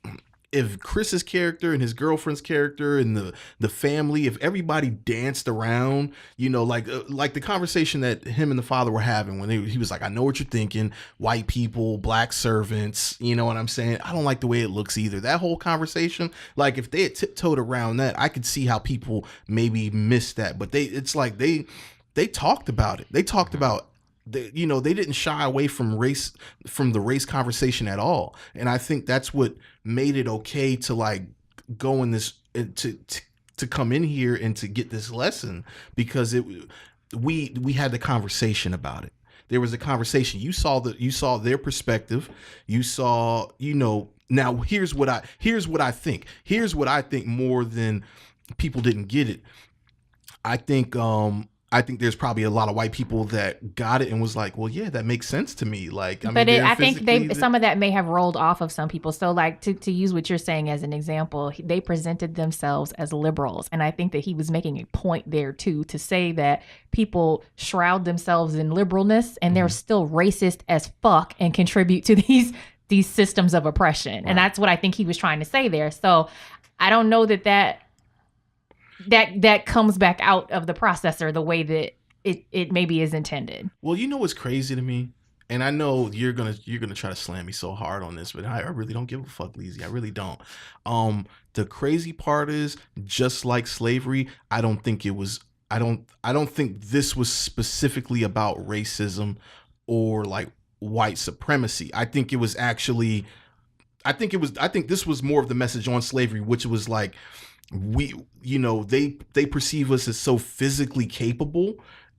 Chris's character and his girlfriend's character and the family, if everybody danced around, you know, like the conversation that him and the father were having when he was like, I know what you're thinking, white people, black servants, you know what I'm saying? I don't like the way it looks either. That whole conversation, like if they had tiptoed around that, I could see how people maybe missed that. But they talked about it. They talked about, they didn't shy away from the race conversation at all. And I think that's what made it okay to like go in this to come in here and to get this lesson, because we had the conversation about it. There was a conversation. You saw their perspective. You saw, now here's what I think. Here's what I think more than people didn't get it. I think I think there's probably a lot of white people that got it and was like, well, yeah, that makes sense to me. Like, I but mean, I think some of that may have rolled off of some people. So like to use what you're saying as an example, they presented themselves as liberals. And I think that he was making a point there too, to say that people shroud themselves in liberalness and they're still racist as fuck and contribute to these systems of oppression. Right. And that's what I think he was trying to say there. So I don't know that comes back out of the processor the way that it maybe is intended. Well, you know what's crazy to me? And I know you're gonna try to slam me so hard on this, but I really don't give a fuck, Leezy. I really don't. The crazy part is, just like slavery, I don't think this was specifically about racism or like white supremacy. I think this was more of the message on slavery, which was like, they perceive us as so physically capable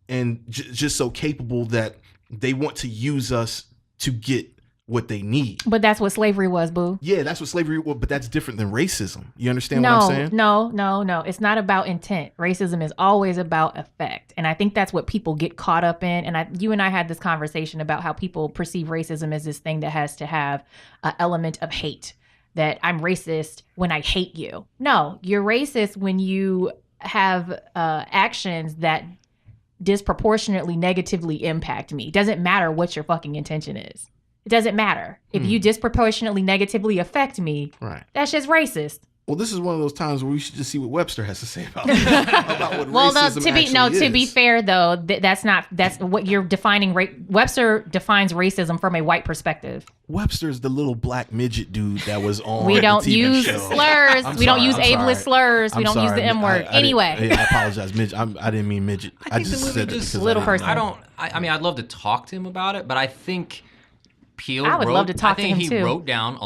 and just so capable that they want to use us to get what they need. But that's what slavery was, boo. Yeah, that's what slavery was, but that's different than racism. You understand what I'm saying? No. It's not about intent. Racism is always about effect. And I think that's what people get caught up in. And you and I had this conversation about how people perceive racism as this thing that has to have an element of hate. That I'm racist when I hate you. No, you're racist when you have actions that disproportionately negatively impact me. It doesn't matter what your fucking intention is. It doesn't matter. If you disproportionately negatively affect me, right, that's just racist. Well, this is one of those times where we should just see what Webster has to say about what racism is. To be fair though, that's what you're defining. Webster defines racism from a white perspective. Webster's the little black midget dude that was on. We don't the TV use show. slurs. We don't use ableist slurs. We don't use the M word. Anyway, I apologize, midget. I didn't mean midget. I just said it because little person. I mean, I'd love to talk to him about it, but I think Peele love to talk to him too. He wrote down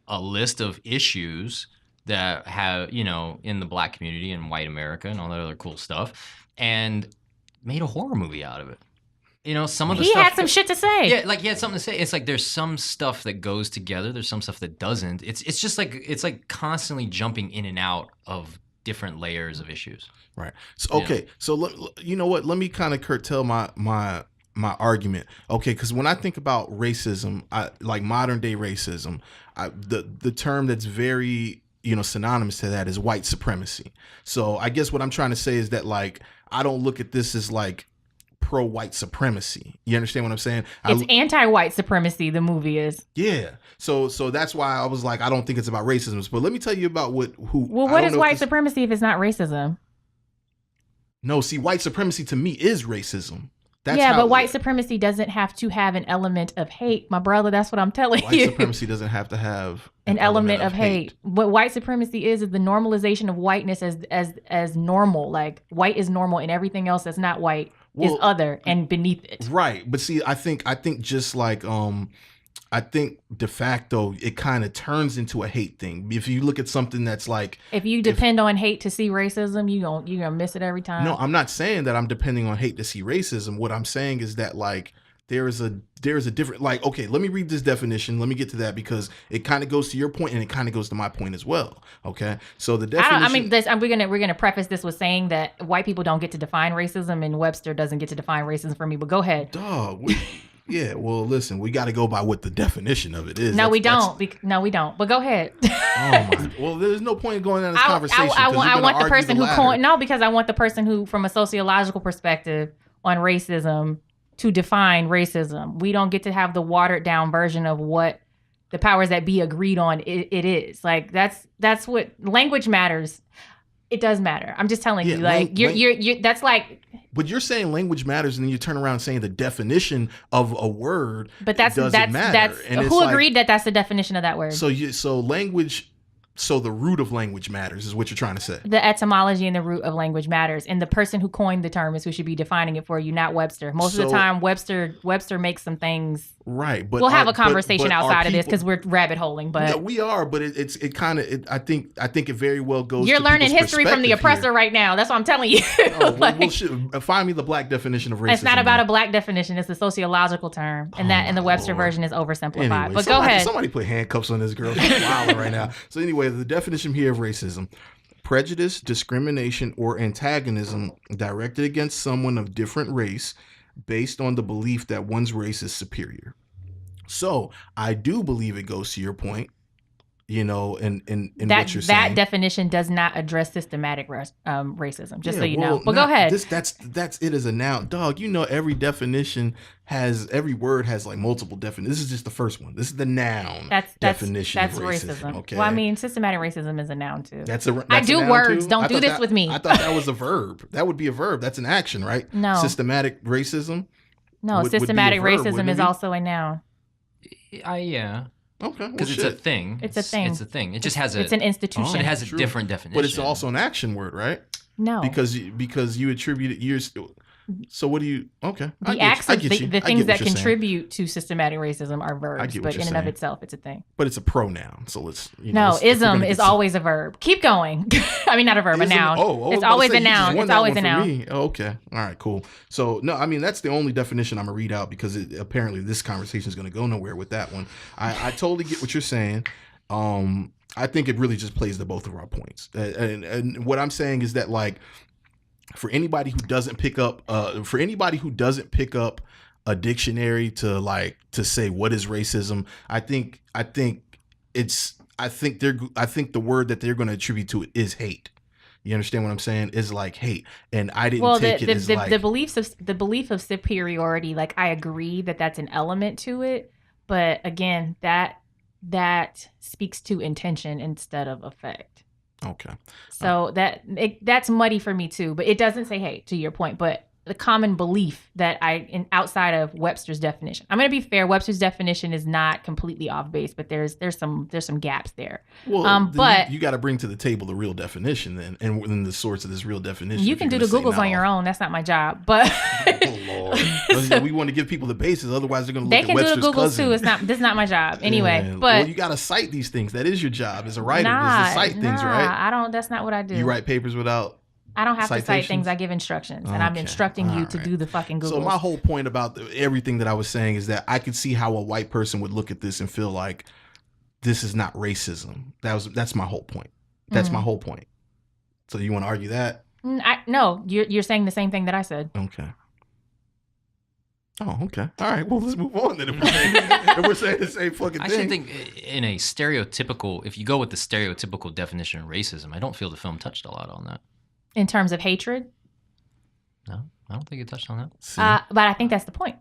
a list of issues that have, in the black community and white America and all that other cool stuff, and made a horror movie out of it. Some of the stuff. He had some shit to say. Yeah, like he had something to say. It's like there's some stuff that goes together. There's some stuff that doesn't. It's just like it's like constantly jumping in and out of different layers of issues. Right. So okay. So you know what? Let me kind of curtail my argument. Okay, because when I think about racism, like modern day racism, the term that's very synonymous to that is white supremacy. So I guess what I'm trying to say is that like I don't look at this as like pro white supremacy. You understand what I'm saying? It's anti-white supremacy. The movie is. Yeah. So that's why I was like, I don't think it's about racism. But let me tell you about what is white supremacy if it's not racism? No, see, white supremacy to me is racism. But white supremacy doesn't have to have an element of hate, my brother. That's what I'm telling you. White supremacy doesn't have to have an element of hate. What white supremacy is the normalization of whiteness as normal. Like white is normal, and everything else that's not white is other and beneath it. Right, but see, I think just like I think de facto it kind of turns into a hate thing. If you look at something that's like, if you depend on hate to see racism, you're gonna miss it every time. No, I'm not saying that I'm depending on hate to see racism. What I'm saying is that like there is a different, like, okay, let me read this definition. Let me get to that because it kind of goes to your point and it kind of goes to my point as well. Okay, so the definition. We're gonna preface this with saying that white people don't get to define racism and Webster doesn't get to define racism for me. But go ahead. Dog. Yeah, well, listen, we got to go by what the definition of it is. No, we don't. But go ahead. Oh my! Well, there's no point in going down this conversation. I want the person who coined. No, because I want the person who, from a sociological perspective on racism, to define racism. We don't get to have the watered down version of what the powers that be agreed on. It is like that's what language matters. It does matter. I'm just telling you, like you're that's like. But you're saying language matters, and then you turn around saying the definition of a word. But doesn't matter. That's and who agreed that that's the definition of that word. So language. So the root of language matters is what you're trying to say. The etymology and the root of language matters. And the person who coined the term is who should be defining it for you, not Webster. Most of the time, Webster makes some things. Right. But we'll have a conversation outside of this because we're rabbit holing. But yeah, we are. But I think it very well goes. You're learning history from the oppressor right now. That's what I'm telling you. Find me the black definition of racism. It's not about a black definition. It's a sociological term. And the Webster version is oversimplified. Anyway, but go ahead. Somebody put handcuffs on this girl. She's wilding right now. So anyway, the definition here of racism. prejudice, discrimination, or antagonism directed against someone of different race based on the belief that one's race is superior. So I do believe it goes to your point, in what you're saying. That definition does not address systematic racism, just so you know. But go ahead. That's it as a noun. Dog, every definition every word has like multiple definitions. This is just the first one. This is the noun definition of racism. Okay. Well, I mean, systematic racism is a noun too. I do words. Too? Don't do this with me. I thought that was a verb. That would be a verb. That's an action, right? No. Systematic racism? No, systematic racism is also a noun. Yeah. Okay. Because it's a thing. It's a thing. It just has it's an institution. But it has a different definition. But it's also an action word, right? No. Because you attribute it. So what do you? Okay. The things that contribute to systematic racism are verbs, but in and of itself, it's a thing. But it's a pronoun, so let's. Ism is always a verb. Keep going. I mean, not a verb, a noun. It's always a noun. It's always a noun. Okay. All right. Cool. So no, I mean that's the only definition I'm gonna read out because apparently this conversation is gonna go nowhere with that one. I totally get what you're saying. I think it really just plays to both of our points, and what I'm saying is that like. For anybody who doesn't pick up a dictionary to say what is racism, I think the word that they're going to attribute to it is hate. You understand what I'm saying? Is like hate, and I didn't take it as like the belief of superiority. Like I agree that that's an element to it, but again, that speaks to intention instead of effect. Okay. So that's muddy for me too, but it doesn't say hate to your point, but the common belief that outside of Webster's definition. I'm going to be fair. Webster's definition is not completely off base, but there's some gaps there. Well, but you got to bring to the table the real definition then, and within the source of this real definition. You can do the Googles on your own. That's not my job, but oh Lord, so we want to give people the basis. Otherwise, they're going to look at Webster's cousin. They can do the Googles too. This is not my job anyway. Yeah. But you got to cite these things. That is your job as a writer. Is to cite things, right? I don't. That's not what I do. You write papers without. I don't have to cite things. I give instructions, and I'm instructing you to do the fucking Googles. So my whole point about everything that I was saying is that I could see how a white person would look at this and feel like this is not racism. That's my whole point. That's my whole point. So you want to argue that? No, you're saying the same thing that I said. Okay. Oh, okay. All right. Well, let's move on then. If we're saying the same fucking thing. I should think in a stereotypical, if you go with the stereotypical definition of racism, I don't feel the film touched a lot on that. In terms of hatred? No, I don't think it touched on that. But I think that's the point.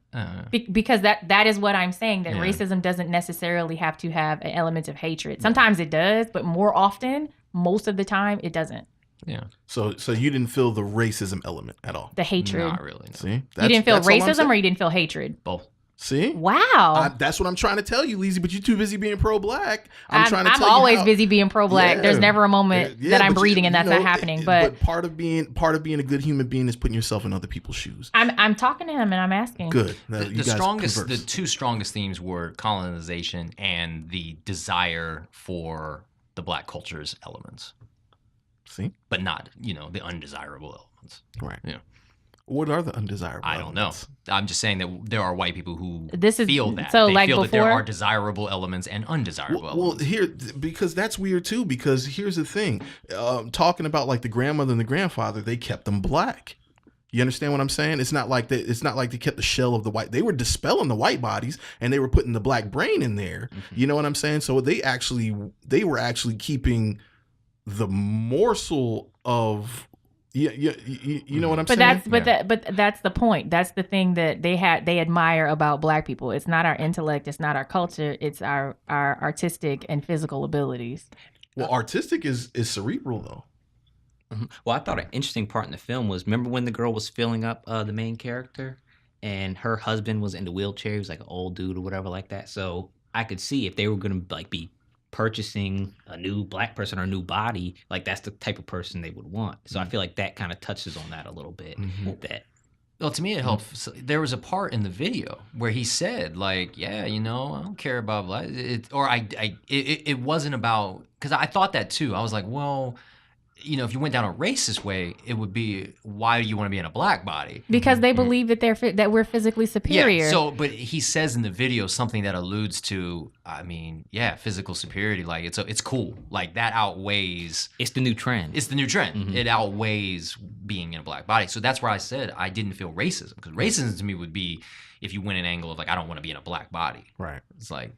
Because that is what I'm saying, that racism doesn't necessarily have to have an element of hatred. Sometimes it does, but more often, most of the time, it doesn't. Yeah. So you didn't feel the racism element at all? The hatred? Not really. No. See? You didn't feel racism or you didn't feel hatred? Both. See? Wow. That's what I'm trying to tell you, Leezy, but you're too busy being pro-black. I'm always busy being pro-black. There's never a moment that I'm breathing and that's not happening. But part of being a good human being is putting yourself in other people's shoes. I'm talking to him and I'm asking. Good. The two strongest themes were colonization and the desire for the black culture's elements. See? But not, the undesirable elements. Right. Yeah. What are the undesirable elements? Know. I'm just saying that there are white people who feel that. So they like feel before, that there are desirable elements and undesirable elements. Well, because that's weird too, because here's the thing. Talking about like the grandmother and the grandfather, they kept them black. You understand what I'm saying? It's not like they kept the shell of the white. They were dispelling the white bodies and they were putting the black brain in there. Mm-hmm. You know what I'm saying? So they were actually keeping the morsel of you know what I'm saying? But that's the point. That's the thing that they admire about black people. It's not our intellect, it's not our culture, it's our artistic and physical abilities. Well, artistic is cerebral though. Mm-hmm. Well, I thought an interesting part in the film was, remember when the girl was filling up the main character and her husband was in the wheelchair, he was like an old dude or whatever like that. So I could see if they were going to like be purchasing a new black person or a new body, like that's the type of person they would want. So I feel like that kind of touches on that a little bit. Mm-hmm. Well, to me, it helped. So there was a part in the video where he said, like, yeah, I don't care about black. It wasn't about, because I thought that too. I was like, well, you know, if you went down a racist way, it would be, why do you want to be in a black body? Because they believe that that we're physically superior. Yeah. So, but he says in the video something that alludes to, I mean, yeah, physical superiority. Like it's cool. Like that outweighs. It's the new trend. It's the new trend. It outweighs being in a black body. So that's where I said I didn't feel racism, because racism to me would be if you went an angle of like, I don't want to be in a black body. Right. It's like,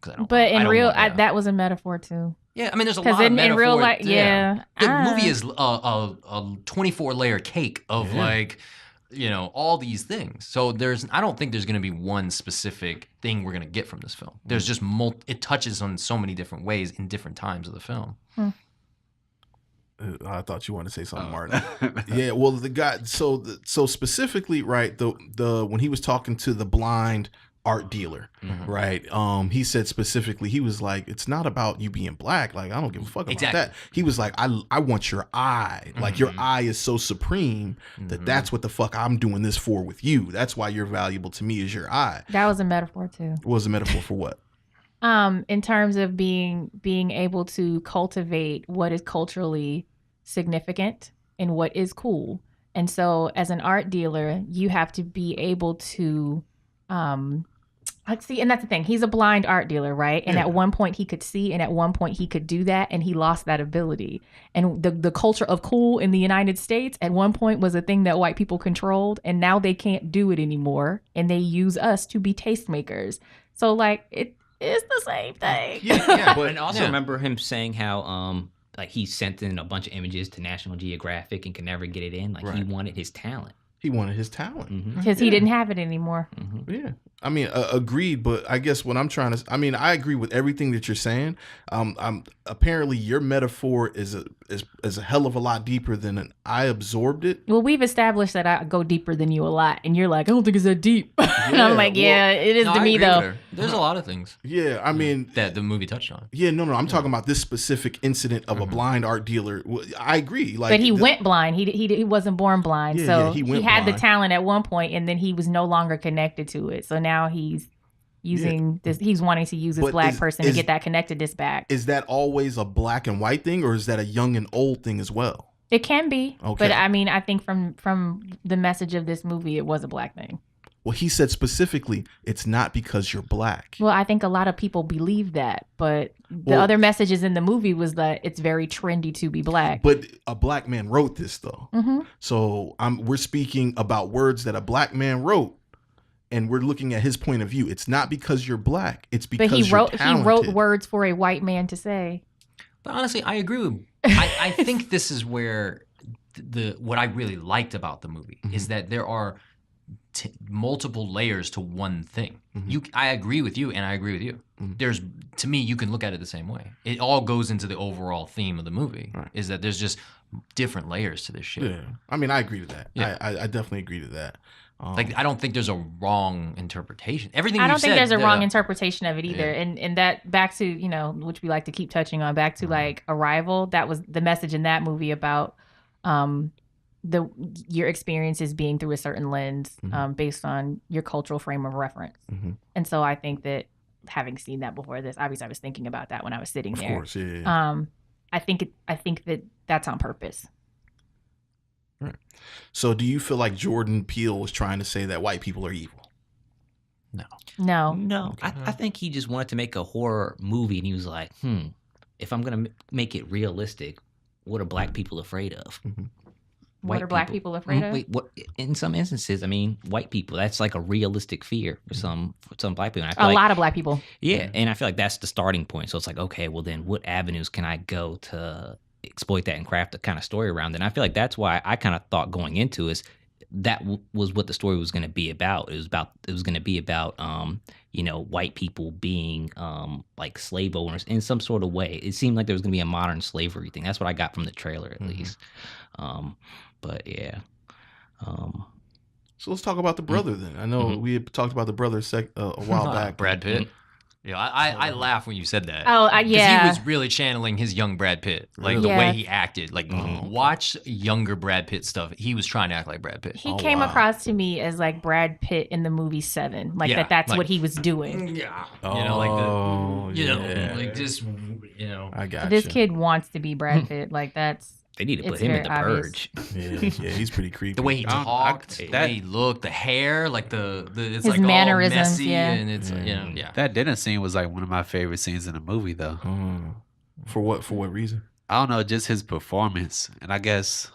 cause I don't. But I in don't real, want that. that was a metaphor too. Yeah, I mean, there's a Because lot of in metaphor. real life, yeah. The movie is a 24 layer cake of like, you know, all these things. So I don't think there's going to be one specific thing we're going to get from this film. There's just it touches on so many different ways in different times of the film. I thought you wanted to say something, Martin. Yeah, well, the guy. So specifically, right? The when he was talking to the blind art dealer, right? He said specifically, he was like, "It's not about you being black. Like, I don't give a fuck about that." He was like, "I want your eye. Like, your eye is so supreme that that's what the fuck I'm doing this for with you. That's why you're valuable to me, is your eye." That was a metaphor too. What was a metaphor for what? In terms of being able to cultivate what is culturally significant and what is cool. And so as an art dealer, you have to be able to let's see, and that's the thing. He's a blind art dealer, right? And at one point he could see, and at one point he could do that, and he lost that ability. And the culture of cool in the United States at one point was a thing that white people controlled, and now they can't do it anymore, and they use us to be tastemakers. So like it's the same thing. Yeah, but and also remember him saying how like he sent in a bunch of images to National Geographic and could never get it in. Like he wanted his talent. He wanted his talent Because he didn't have it anymore. Yeah, I mean, agreed. But I guess what I'm trying to, I mean, I agree with everything that you're saying. Apparently your metaphor is a hell of a lot deeper than I absorbed it. Well, we've established that I go deeper than you a lot, and you're like, I don't think it's that deep. And I'm like, it is to me though. There's a lot of things. Yeah, I mean that the movie touched on. Yeah, no, I'm talking about this specific incident of a blind art dealer. I agree. Like, but he went blind. He wasn't born blind, so he had the talent at one point, and then he was no longer connected to it. So now he's using this. He's wanting to use this black person to get that connectedness back. Is that always a black and white thing, or is that a young and old thing as well? It can be, okay. But I mean, I think from the message of this movie, it was a black thing. Well, he said specifically, it's not because you're black. Well, I think a lot of people believe that, but the other messages in the movie was that it's very trendy to be black. But a black man wrote this, though. So we're speaking about words that a black man wrote, and we're looking at his point of view. It's not because you're black. It's because he wrote words for a white man to say. But honestly, I agree with. I think this is where what I really liked about the movie is that there are multiple layers to one thing. I agree with you, and I agree with you. To me, you can look at it the same way. It all goes into the overall theme of the movie. Right. Is that there's just different layers to this shit. Yeah, I mean, I agree with that. Yeah. I definitely agree to that. Like, I don't think there's a wrong interpretation. Everything I don't think said, there's a wrong interpretation of it either. Yeah. And that back to, which we like to keep touching on, back to like Arrival, that was the message in that movie about your experiences being through a certain lens based on your cultural frame of reference. And so I think that having seen that before this, obviously I was thinking about that when I was sitting there. Of course, yeah. I think that that's on purpose. Right. So do you feel like Jordan Peele was trying to say that white people are evil? No. Okay. I think he just wanted to make a horror movie, and he was like, if I'm going to make it realistic, what are black people afraid of? What are black people afraid of? Wait, what? In some instances, I mean, white people. That's like a realistic fear for some black people. And I feel lot of black people. Yeah, and I feel like that's the starting point. So it's like, okay, well then, what avenues can I go to exploit that and craft a kind of story around it? And I feel like that's why I kind of thought going into is that was what the story was going to be about. It was going to be about white people being like slave owners in some sort of way. It seemed like there was going to be a modern slavery thing. That's what I got from the trailer, at least. But yeah. So let's talk about the brother then. I know we had talked about the brother a while back. Brad Pitt. Yeah, I laugh when you said that. Oh, yeah. Because he was really channeling his young Brad Pitt, like the way he acted. Like, watch younger Brad Pitt stuff. He was trying to act like Brad Pitt. He came across to me as like Brad Pitt in the movie Seven, like that's like, what he was doing. Yeah, like just I got this kid wants to be Brad Pitt. Like that's They need to put It's him in very the obvious. purge. Yeah, he's pretty creepy. The way he talked, the that- way he looked, the hair, like the it's His like all mannerisms, messy yeah. and it's yeah. That dinner scene was like one of my favorite scenes in the movie, though. For what reason? I don't know, just his performance, and I guess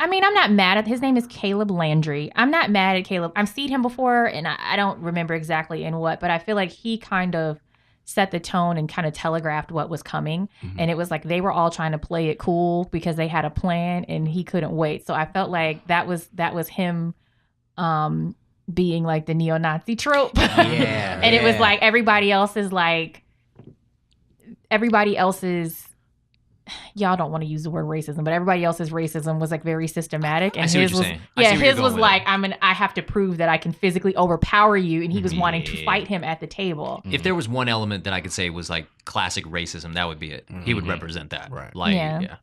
I mean, I'm not mad at his name is Caleb Landry. I'm not mad at Caleb. I've seen him before, and I don't remember exactly in what, but I feel like he kind of set the tone and kind of telegraphed what was coming. And it was like they were all trying to play it cool because they had a plan, and he couldn't wait. So I felt like that was him being like the neo-Nazi trope. Yeah. And it was like everybody else is y'all don't want to use the word racism, but everybody else's racism was like very systematic, and I see what his you're was saying. I see where you're his going was with like it. I have to prove that I can physically overpower you, and he was wanting to Yeah. fight him at the table. If there was one element that I could say was like classic racism, that would be it. He would represent that. Right. Like Yeah. yeah.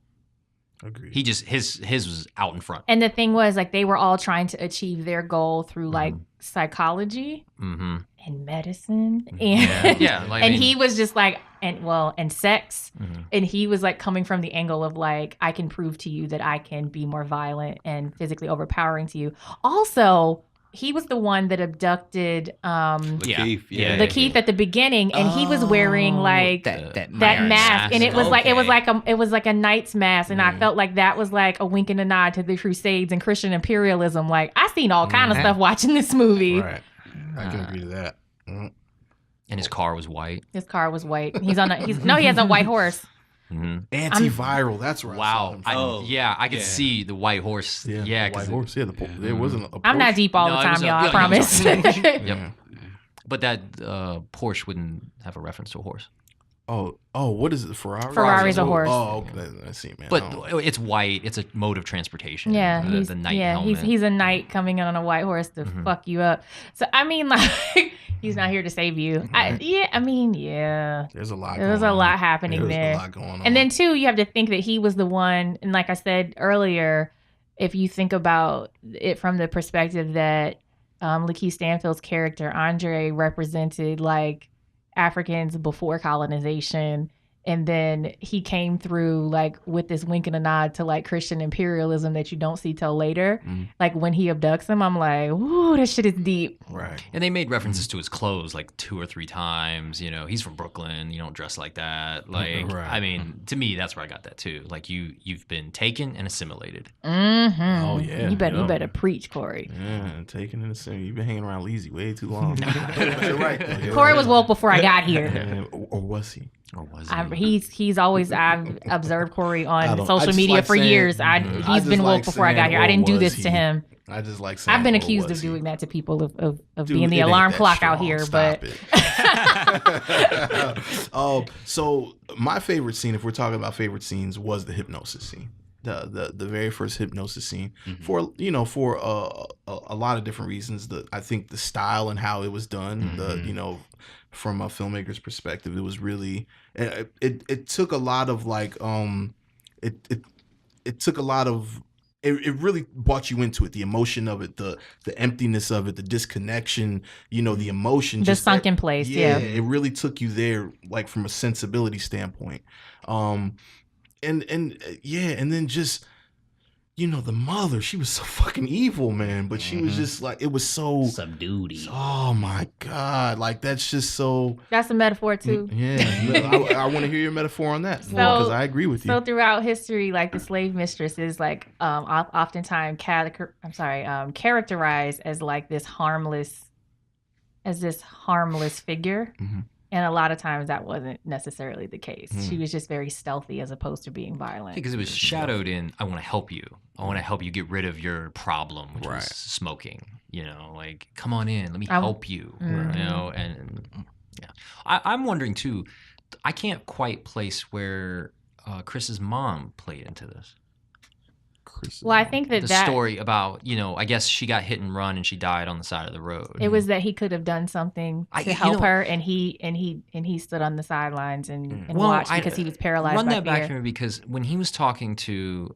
Agreed. He just his was out in front. And the thing was like they were all trying to achieve their goal through like psychology Mm-hmm. and medicine and Yeah. Like, I and mean, he was just like and sex Mhm. and he was like coming from the angle of like I can prove to you that I can be more violent and physically overpowering to you. Also, he was the one that abducted Lakeith, Yeah. the Keith at the beginning, and he was wearing like that that Iron mask, and it was like Okay. it was like a knight's mask, and I felt like that was like a wink and a nod to the Crusades and Christian imperialism. Like I seen all kind of stuff watching this movie. Right. I can agree to that. and his car was white. His car was white. He has a white horse. Mm-hmm. Antiviral. That's right. Wow. Oh, I could yeah. see the white horse. Yeah, Yeah, because white horse. Yeah, there wasn't a I'm not Porsche. deep all No, the it time, was a- y'all. I yeah, promise. Yep. Yeah. But that Porsche wouldn't have a reference to a horse. Oh, what is it? Ferrari? Ferrari's a horse. Oh, okay. I see, man. But Oh. it's white. It's a mode of transportation. Yeah, the knight helmet. he's a knight coming in on a white horse to fuck you up. So I mean, like, he's not here to save you. Right. There's a lot. There's a lot happening there. A lot going on. And then too, you have to think that he was the one, and like I said earlier, if you think about it from the perspective that Lakeith Stanfield's character Andre represented like Africans before colonization, and then he came through like with this wink and a nod to like Christian imperialism that you don't see till later. Like when he abducts him, I'm like, ooh, that shit is deep. right. And they made references to his clothes like 2 or 3 times. You know, he's from Brooklyn. You don't dress like that. Like, Right. I mean, to me, that's where I got that too. Like, you've been taken and assimilated. Mm-hmm. Oh, yeah. You better Yeah. preach, Kory. Yeah, taking it in the You've been hanging around Leezy way too long. You're right. Though. You're Kory right. was woke before I got here. Yeah, or was he? Or was it? He's always I've observed Kory I on don't- I social just media like for saying- years. I He's just been woke like before I got saying, here. I or didn't do was this he? to him. I just like saying. I've been or accused was of he? doing that to people of Dude, being the it ain't alarm that clock out strong. here, Stop but it. So my favorite scene, if we're talking about favorite scenes, was the hypnosis scene. The very first hypnosis scene for a lot of different reasons. I think the style and how it was done. From a filmmaker's perspective, it was really it took a lot of like it took a lot of. It really brought you into it, the emotion of it, the emptiness of it, the disconnection, the emotion. the just sunken place. Yeah. it really took you there, like from a sensibility standpoint. And then just the mother, she was so fucking evil, man. But she was just like, it was so. Subdued. Oh my god, like that's just so. That's a metaphor too. Yeah, I want to hear your metaphor on that because I agree with you. So throughout history, like the slave mistress is like oftentimes characterized as like this harmless figure. And a lot of times that wasn't necessarily the case. She was just very stealthy as opposed to being violent. Because it was shadowed in, I want to help you. I want to help you get rid of your problem, which was Right. smoking. Like, come on in, let me help you. And yeah. I'm wondering too, I can't quite place where Chris's mom played into this. Well, I think The story about, I guess she got hit and run and she died on the side of the road. it was that he could have done something to you help know- her, and he stood on the sidelines and Well, watched because he was paralyzed Run by that back fear. for me, because when he was talking to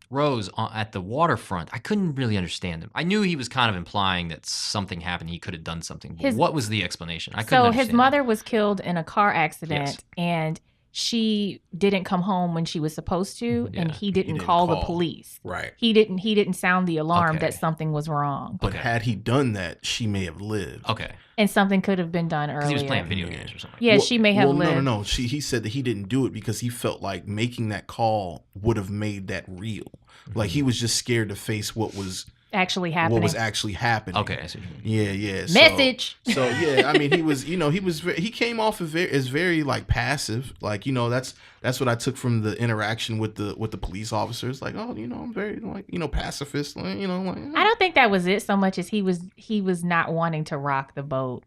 Rose at the waterfront, I couldn't really understand him. I knew he was kind of implying that something happened. He could have done something. But what was the explanation? I couldn't So understand his mother was killed in a car accident, Yes. and she didn't come home when she was supposed to, and he didn't call the police. Right. He didn't sound the alarm Okay. that something was wrong. But had he done that, she may have lived. Okay. And something could have been done earlier. Because he was playing video games or something. Yeah, she may have lived. No. He said that he didn't do it because he felt like making that call would have made that real. Like he was just scared to face what was actually happening. What was actually happening. Okay, I see what you mean. Yeah. Message. So yeah, I mean, he came off as very like passive. Like, that's what I took from the interaction with the police officers. Like, oh, I'm very like, pacifist. Like, like. I don't think that was it so much as he was not wanting to rock the boat.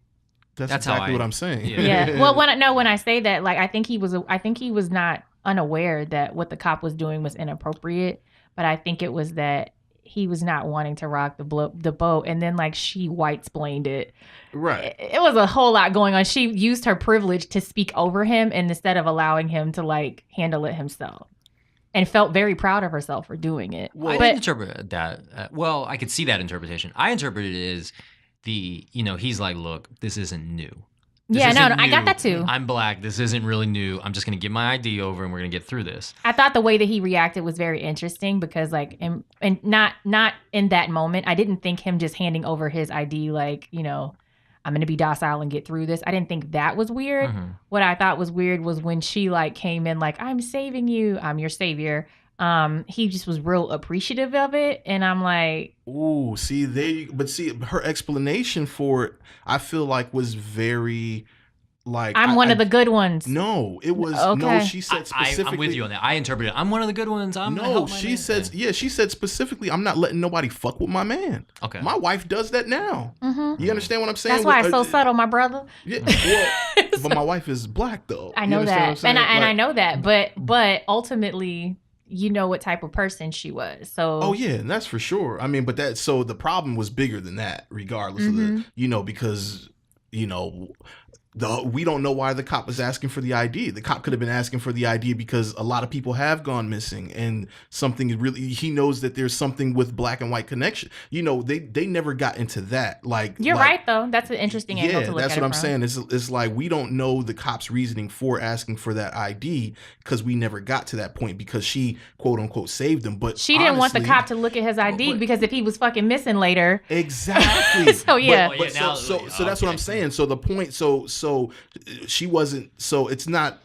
That's exactly what I'm saying. Yeah. Well, when I say that, like, I think he was not unaware that what the cop was doing was inappropriate, but I think it was that he was not wanting to rock the boat, and then like she white-splained it. Right. It was a whole lot going on. She used her privilege to speak over him, and instead of allowing him to like handle it himself, and felt very proud of herself for doing it. Well, I didn't interpret that. I could see that interpretation. I interpreted it as he's like, look, this isn't new. I got that too. I'm black. This isn't really new. I'm just going to get my ID over and we're going to get through this. I thought the way that he reacted was very interesting because like, and not in that moment, I didn't think him just handing over his ID like, I'm going to be docile and get through this. I didn't think that was weird. Mm-hmm. What I thought was weird was when she like came in like, I'm saving you. I'm your savior. He just was real appreciative of it, and I'm like, ooh, her explanation for it, I feel like was very like I'm one of the good ones. No, it was no. She said specifically. I'm with you on that. I interpreted it. I'm one of the good ones. She said specifically, I'm not letting nobody fuck with my man. Okay, my wife does that now. Mm-hmm. You understand what I'm saying? That's why it's so subtle, my brother. Yeah, well, but my wife is black though. I know that, and I know that, but ultimately. You know what type of person she was. So oh yeah, and that's for sure. I mean, but the problem was bigger than that, regardless of the because we don't know why the cop was asking for the ID. The cop could have been asking for the ID because a lot of people have gone missing, and he knows that there's something with black and white connection. They never got into that. Like you're right though. That's an interesting angle to look at. Yeah, that's what I'm saying. It's like we don't know the cop's reasoning for asking for that ID because we never got to that point because she quote unquote saved him. But she didn't want the cop to look at his ID because if he was fucking missing later. Exactly. So yeah. So that's what I'm saying. So the point. So she wasn't. So it's not.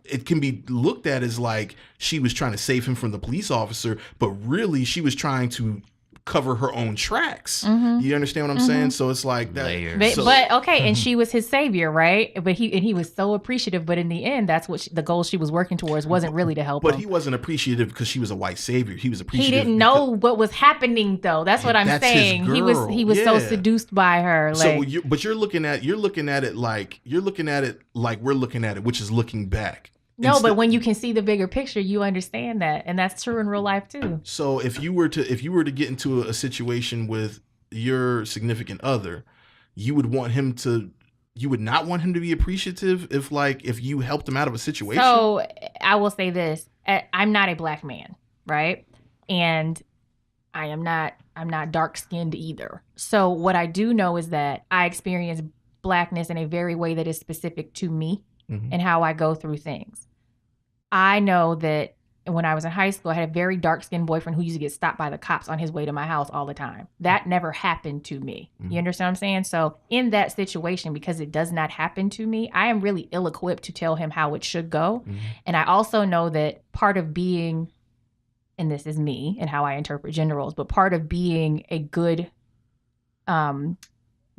It can be looked at as like she was trying to save him from the police officer, but really she was trying to cover her own tracks. Mm-hmm. You understand what I'm saying? So it's like that. But okay, and she was his savior, right? But he was so appreciative. But in the end, that's what the goal she was working towards wasn't really to help him. But he wasn't appreciative because she was a white savior. He was appreciative. He didn't know what was happening though. That's what I'm saying. He was so seduced by her. Like, so you're looking at it like we're looking at it, which is looking back. No, but when you can see the bigger picture, you understand that, and that's true in real life too. So if you were to get into a situation with your significant other, you would not want him to be appreciative if you helped him out of a situation. So I will say this: I'm not a black man, right? And I'm not dark skinned either. So what I do know is that I experience blackness in a very way that is specific to me. Mm-hmm. And how I go through things. I know that when I was in high school, I had a very dark-skinned boyfriend who used to get stopped by the cops on his way to my house all the time. That never happened to me. Mm-hmm. You understand what I'm saying? So in that situation, because it does not happen to me, I am really ill-equipped to tell him how it should go. Mm-hmm. And I also know that part of being, and this is me and how I interpret gender roles, but part of being a good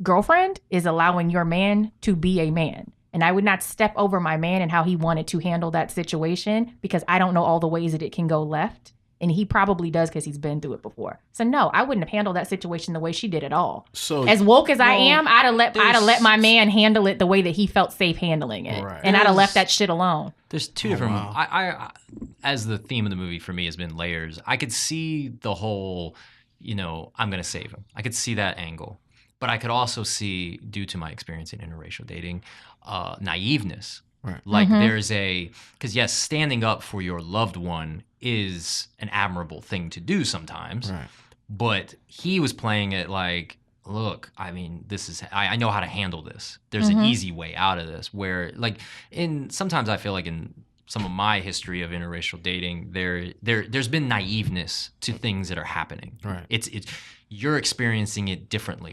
girlfriend is allowing your man to be a man. And I would not step over my man and how he wanted to handle that situation because I don't know all the ways that it can go left. And he probably does because he's been through it before. So no, I wouldn't have handled that situation the way she did at all. So as woke as I am, I'd have let my man handle it the way that he felt safe handling it. Right. And I'd have left that shit alone. There's two different I as the theme of the movie for me has been layers. I could see the whole, I'm gonna save him. I could see that angle. But I could also see, due to my experience in interracial dating, naiveness. Right. Like there's because yes, standing up for your loved one is an admirable thing to do sometimes. Right. But he was playing it like, look, I mean, I know how to handle this. There's an easy way out of this where sometimes I feel like in some of my history of interracial dating, there's been naiveness to things that are happening. Right. It's you're experiencing it differently.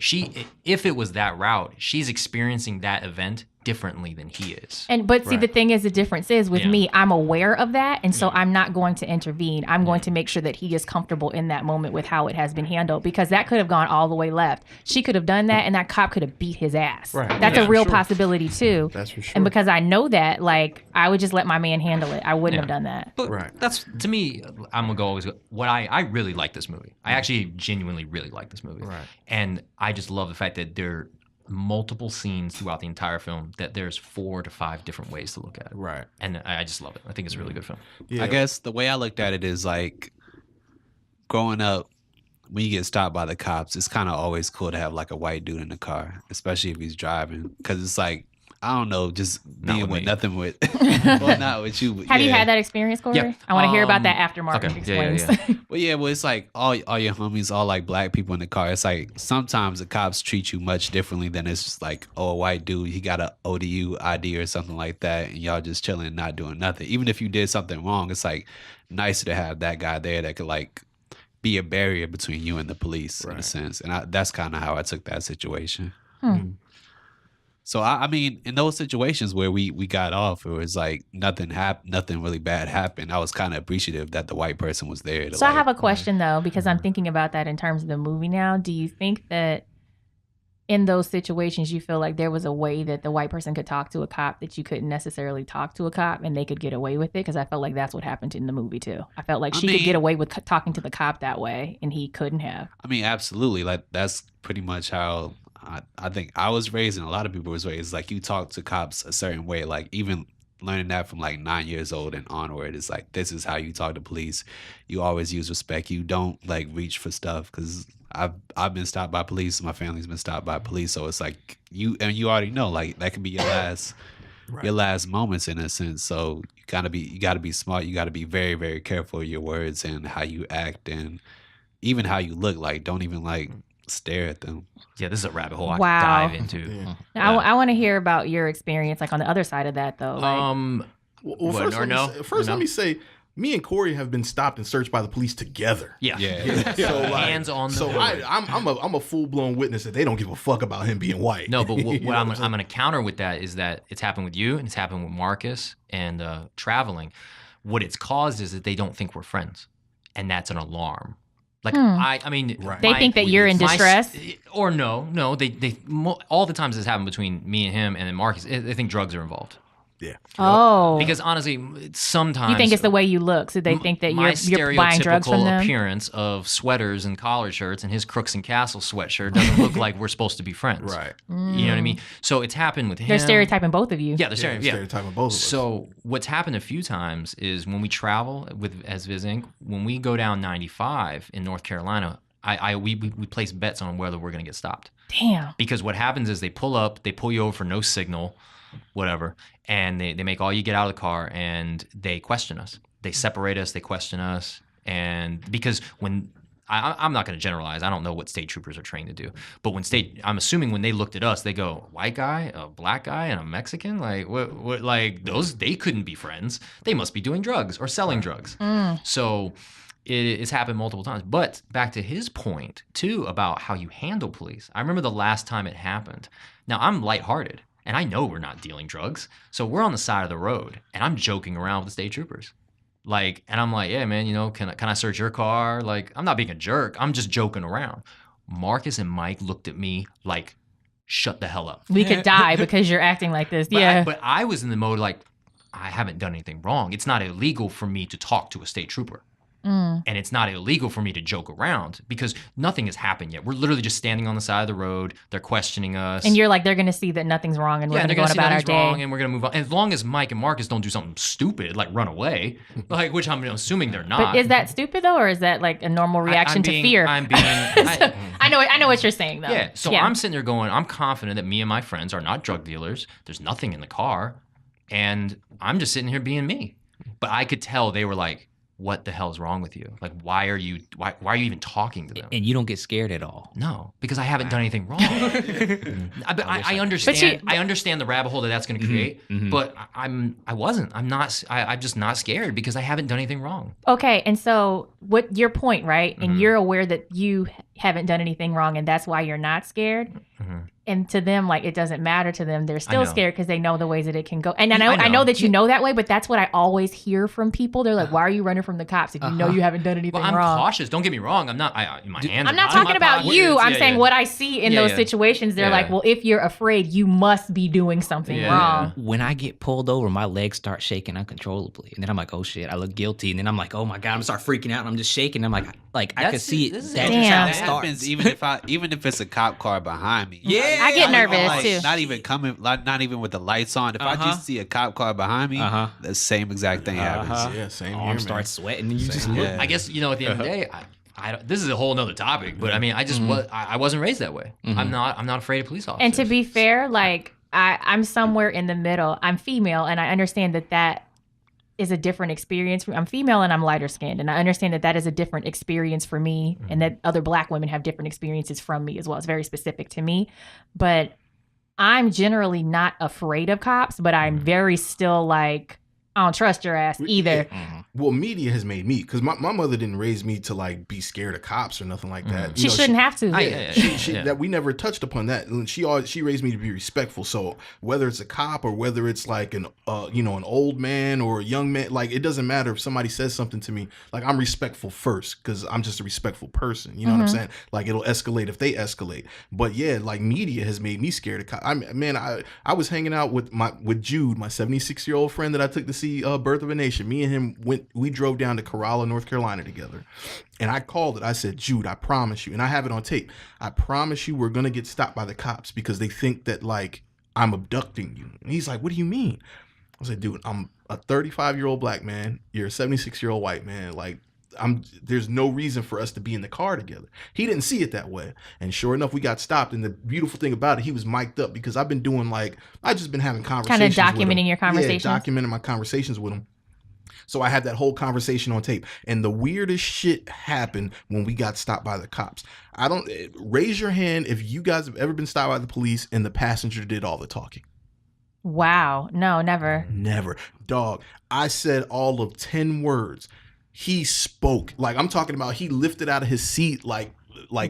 If it was that route, she's experiencing that event differently than he is. But see, the thing is, the difference is with Yeah. me, I'm aware of that, and so I'm not going to intervene. I'm going to make sure that he is comfortable in that moment with how it has been handled, because that could have gone all the way left. She could have done that, and that cop could have beat his ass. Right. That's Yeah, a real for sure. possibility too. That's for sure. And because I know that, like, I would just let my man handle it. I wouldn't Yeah. have done that. But Right. that's, to me, I'm gonna go always. What I really like this movie. I actually genuinely really like this movie. Right. And I just love the fact that there are multiple scenes throughout the entire film that there's 4 to 5 different ways to look at it. Right. And I just love it. I think it's a really good film. Yeah. I guess the way I looked at it is like growing up, when you get stopped by the cops, it's kind of always cool to have like a white dude in the car, especially if he's driving, because it's like, I don't know, just Not being with with me. nothing with, well, not with you. But Have you yeah. had that experience, Kory? Yeah. I want to hear about that after Martin okay. explains. Yeah. Well, yeah, well, it's like all your homies, all like black people in the car. It's like sometimes the cops treat you much differently than it's just like, oh, a white dude, he got a ODU ID or something like that, and y'all just chilling and not doing nothing. Even if you did something wrong, it's like nicer to have that guy there that could like be a barrier between you and the police in a Right. sense. And that's kind of how I took that situation. Hmm. So I mean, in those situations where we got off, it was like nothing really bad happened. I was kind of appreciative that the white person was there. To So I like, have a question though, because I'm thinking about that in terms of the movie now. Do you think that in those situations you feel like there was a way that the white person could talk to a cop that you couldn't necessarily talk to a cop and they could get away with it? Because I felt like that's what happened in the movie too. I felt like she could get away with talking to the cop that way and he couldn't have. I mean, absolutely. Like that's pretty much how I think I was raised, and a lot of people was raised. Like you talk to cops a certain way. Like even learning that from like 9 years old and onward, it's like this is how you talk to police. You always use respect. You don't like reach for stuff, because I've been stopped by police. My family's been stopped by police. So it's like you already know, like that could be your last your last moments in a sense. So you gotta be smart. You gotta be very, very careful of your words and how you act and even how you look. Like don't even like stare at them. Yeah, this is a rabbit hole I Wow. could dive into. Yeah. Now, I want to hear about your experience, like on the other side of that though. Like, Well, What, first, or no? let me say, me and Kory have been stopped and searched by the police together. Yeah. Yeah. So like, Hands on the So hood. I'm a full blown witness that they don't give a fuck about him being white. No, but You what know I'm saying? going to counter with that is that it's happened with you and it's happened with Marcus and traveling. What it's caused is that they don't think we're friends, and that's an alarm. Like I mean, Right. they think that you're in distress. or no, they all the times this happened between me and him and then Marcus, they think drugs are involved. Yeah. oh, Because honestly, sometimes you think it's the way you look, so they think that my you're buying drugs from stereotypical them. appearance of sweaters and collared shirts and his Crooks and Castle sweatshirt doesn't look like we're supposed to be friends. Right. You know what I mean? So it's happened with him. They're stereotyping both of you. Yeah, they're Yeah, stereotyping both of us. So what's happened a few times is when we travel as visiting, when we go down 95 in North Carolina, we place bets on whether we're going to get stopped. Damn. Because what happens is they pull up, they pull you over for no signal, whatever, and they make all you get out of the car and they question us. They separate us, they question us, and because when I'm not going to generalize. I don't know what state troopers are trained to do. But I'm assuming when they looked at us, they go, white guy, a black guy, and a Mexican? Like, what, like, they couldn't be friends. They must be doing drugs or selling drugs. So it's happened multiple times. But back to his point, too, about how you handle police. I remember the last time it happened. Now, I'm lighthearted, and I know we're not dealing drugs. So we're on the side of the road, and I'm joking around with the state troopers. Like, and I'm like, yeah, man, you know, can I search your car? Like, I'm not being a jerk. I'm just joking around. Marcus and Mike looked at me like, shut the hell up. We could die because you're acting like this. But but I was in the mode like, I haven't done anything wrong. It's not illegal for me to talk to a state trooper. And it's not illegal for me to joke around because nothing has happened yet. We're literally just standing on the side of the road. They're questioning us. And you're like, they're going to see that nothing's wrong and we're going to go about our day. And we're going to move on. As long as Mike and Marcus don't do something stupid, like run away, like which I'm assuming they're not. But is that stupid though, or is that like a normal reaction to fear? I'm being... I know what you're saying though. Yeah, so I'm sitting there going, I'm confident that me and my friends are not drug dealers. There's nothing in the car. And I'm just sitting here being me. But I could tell they were like, what the hell is wrong with you? Like, why are you even talking to them? And you don't get scared at all. No, because I haven't done anything wrong. I understand. I understand the rabbit hole that's going to create, but I'm just not scared because I haven't done anything wrong. Okay, and so what your point, right? And you're aware that you haven't done anything wrong, and that's why you're not scared. And to them, like, it doesn't matter to them. They're still scared because they know the ways that it can go. And I know that you know that way, but that's what I always hear from people. They're like, "Why are you running from the cops if you know you haven't done anything I'm wrong?" cautious. Don't get me wrong. I'm not. My hands. I'm not talking about you. I'm saying what I see in those situations. They're like, "Well, if you're afraid, you must be doing something wrong." When I get pulled over, my legs start shaking uncontrollably, and then I'm like, "Oh shit!" I look guilty, and then I'm like, "Oh my god!" I'm start freaking out, and I'm just shaking. I'm like I can see it. That's Damn. how That it starts. happens even if it's a cop car behind me. Yeah, I get nervous too. Not even with the lights on. If I just see a cop car behind me, the same exact thing happens. Yeah, same here, Arm man. starts sweating, and you just look. I guess at the end of the day, this is a whole nother topic. But I mean, I wasn't raised that way. I'm not afraid of police officers. And to be fair, like I'm somewhere in the middle. I'm female, and I understand that is a different experience. I'm female and I'm lighter skinned, and I understand that is a different experience for me, and that other Black women have different experiences from me as well. It's very specific to me, but I'm generally not afraid of cops, but I'm very still like, I don't trust your ass either. Well, media has made me, because my mother didn't raise me to like be scared of cops or nothing like that. She shouldn't have to. That we never touched upon that. And she raised me to be respectful. So whether it's a cop or whether it's like an old man or a young man, like it doesn't matter if somebody says something to me. Like I'm respectful first because I'm just a respectful person. You know what I'm saying? Like it'll escalate if they escalate. But yeah, like media has made me scared of cops. I was hanging out with Jude, my 76-year-old friend that I took to see Birth of a Nation. Me and him we drove down to Corolla, North Carolina together. And I called it. I said, "Jude, I promise you," and I have it on tape, "I promise you we're going to get stopped by the cops because they think that like I'm abducting you." And he's like, "What do you mean?" I said, "Dude, I'm a 35-year-old Black man. You're a 76-year-old white man. Like there's no reason for us to be in the car together." He didn't see it that way. And sure enough, we got stopped. And the beautiful thing about it, he was mic'd up because I've been doing I just been having conversations kind of with him. documenting your conversations. Yeah, documenting my conversations with him. So I had that whole conversation on tape. And the weirdest shit happened when we got stopped by the cops. Raise your hand if you guys have ever been stopped by the police and the passenger did all the talking. Wow. No, never. Never. Dog, I said all of 10 words. He spoke. Like I'm talking about, he lifted out of his seat, like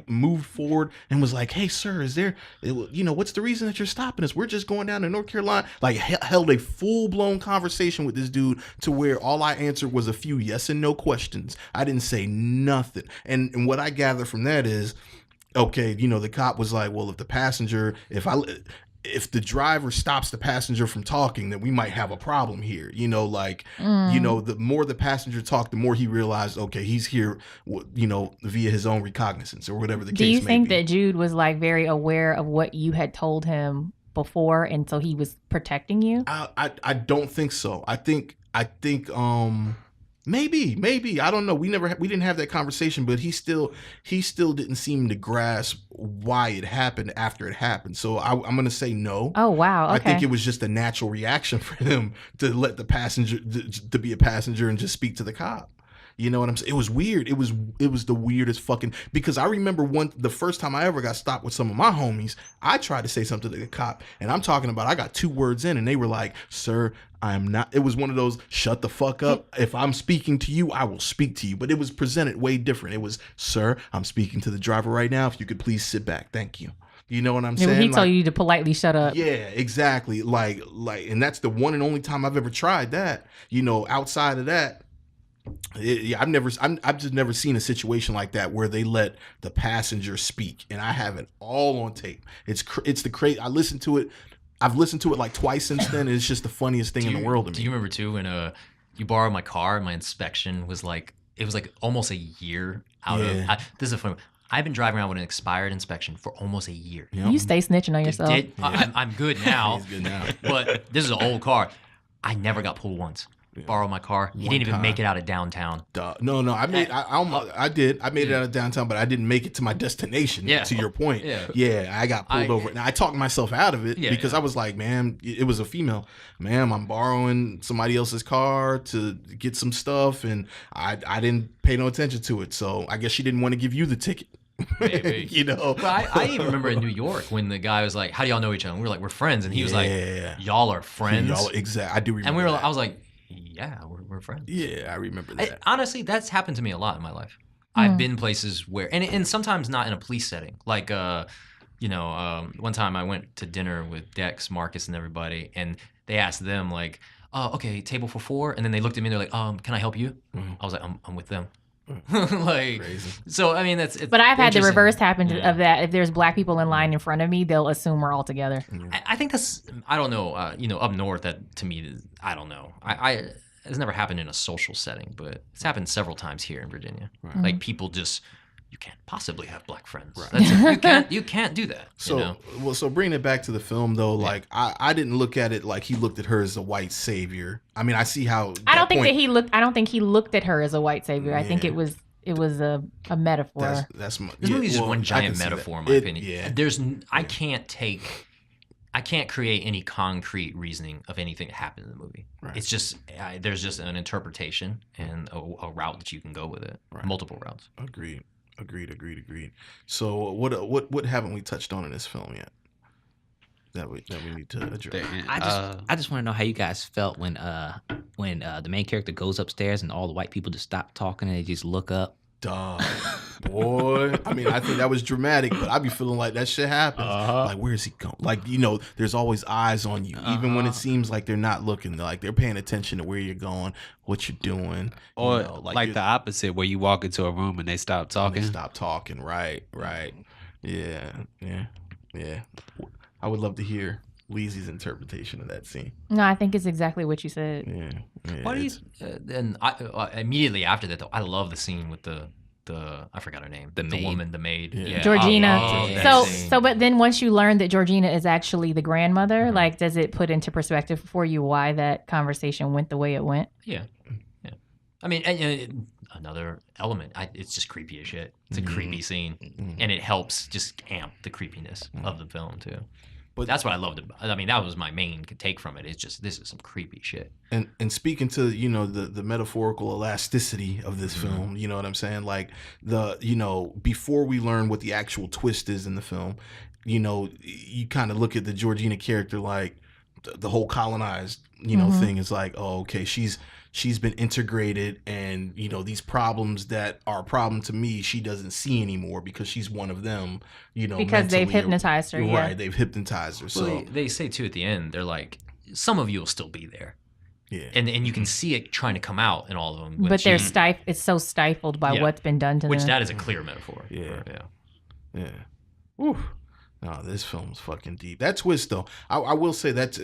moved forward and was like, "Hey sir, is there, what's the reason that you're stopping us? We're just going down to North Carolina." Like held a full-blown conversation with this dude to where all I answered was a few yes and no questions. I didn't say nothing. And what I gather from that is, okay, the cop was like, "Well, if the driver stops the passenger from talking, then we might have a problem here." The more the passenger talked, the more he realized, okay, he's here, via his own recognizance or whatever the case may be. Do you think that Jude was like very aware of what you had told him before, and so he was protecting you? I don't think so. I think maybe I don't know. We didn't have that conversation, but he still didn't seem to grasp why it happened after it happened. So I'm gonna say no. Oh wow. Okay. I think it was just a natural reaction for him to let the passenger to be a passenger and just speak to the cop. You know what I'm saying? It was weird. It was the weirdest fucking, because I remember the first time I ever got stopped with some of my homies, I tried to say something to the cop, and I'm talking about, I got 2 words in and they were like, "Sir, I am not," it was one of those, "Shut the fuck up. If I'm speaking to you, I will speak to you." But it was presented way different. It was, "Sir, I'm speaking to the driver right now. If you could please sit back. Thank you." You know what I'm saying? He told you to politely shut up. Yeah, exactly. Like, and that's the one and only time I've ever tried that. Outside of that, I've just never seen a situation like that where they let the passenger speak, and I have it all on tape. It's the crazy. I've listened to it like twice since then, and it's just the funniest thing in the world to me. Do you remember too when you borrowed my car and my inspection was like, it was like almost a year out of this is a funny one. I've been driving around with an expired inspection for almost a year. Yep. You stay snitching on yourself. I'm good now. He's good now. But this is an old car. I never got pulled once. borrow my car. He One didn't even make time. it out of downtown. No, I made. I did. I made it out of downtown, but I didn't make it to my destination. Yeah. To your point. Yeah. I got pulled over. Now I talked myself out of it because I was like, "Ma'am, it was a female. Ma'am, I'm borrowing somebody else's car to get some stuff, and I didn't pay no attention to it. So I guess she didn't want to give you the ticket." Maybe. You know. But I even remember in New York when the guy was like, "How do y'all know each other?" And we were like, "We're friends," and he was like, "Y'all are friends." Exactly. I do remember. And that. I was like, "Yeah, we're friends." Yeah, I remember that. Honestly, that's happened to me a lot in my life. I've been places where, and sometimes not in a police setting. Like, one time I went to dinner with Dex, Marcus, and everybody, and they asked them like, "Okay, table for 4," and then they looked at me and they're like, "Can I help you?" I was like, "I'm with them." Like, Crazy. so I mean it's But I've had the interesting. reverse happen of that. If there's black people in line in front of me, they'll assume we're all together. I think that's, I don't know, up north, that to me, I don't know. It's never happened in a social setting, but it's happened several times here in Virginia. Right. Like people just, you can't possibly have black friends. Right. You can't do that. So, so bringing it back to the film though, like I didn't look at it like he looked at her as a white savior. I mean, I see how. I don't think he looked at her as a white savior. I think it was a metaphor. This movie is just one giant metaphor, in my opinion. Yeah. I can't create any concrete reasoning of anything that happened in the movie. Right. It's just there's just an interpretation and a route that you can go with it. Right. Multiple routes. Agreed. So what haven't we touched on in this film yet that we need to address? I just want to know how you guys felt when the main character goes upstairs and all the white people just stop talking and they just look up. Duh, boy. I mean, I think that was dramatic, but I be feeling like that shit happens. Like, where is he going? Like, there's always eyes on you, even when it seems like they're not looking. Like they're paying attention to where you're going, what you're doing, or like the opposite, where you walk into a room and they stop talking. Right. Yeah. I would love to hear Leezy's interpretation of that scene. No, I think it's exactly what you said. Yeah. What do you? And immediately after that, though, I love the scene with the I forgot her name, the woman, the maid, Georgina. But then once you learn that Georgina is actually the grandmother, like, does it put into perspective for you why that conversation went the way it went? Yeah. I mean, another element. It's just creepy as shit. It's a creepy scene, and it helps just amp the creepiness of the film too. But that's what I loved about it. I mean, that was my main take from it. It's just, this is some creepy shit. And speaking to, the metaphorical elasticity of this film, you know what I'm saying? Like before we learn what the actual twist is in the film, you kind of look at the Georgina character like the whole colonized, thing is like, oh, okay, she's been integrated, and these problems that are a problem to me, she doesn't see anymore because she's one of them, because they've hypnotized her. Right, they've hypnotized her. So they say too at the end, they're like, some of you will still be there. Yeah. And you can see it trying to come out in all of them. But it's so stifled by what's been done to them. Which that is a clear metaphor. Yeah. Woo. No, this film's fucking deep. That twist, though, I will say that's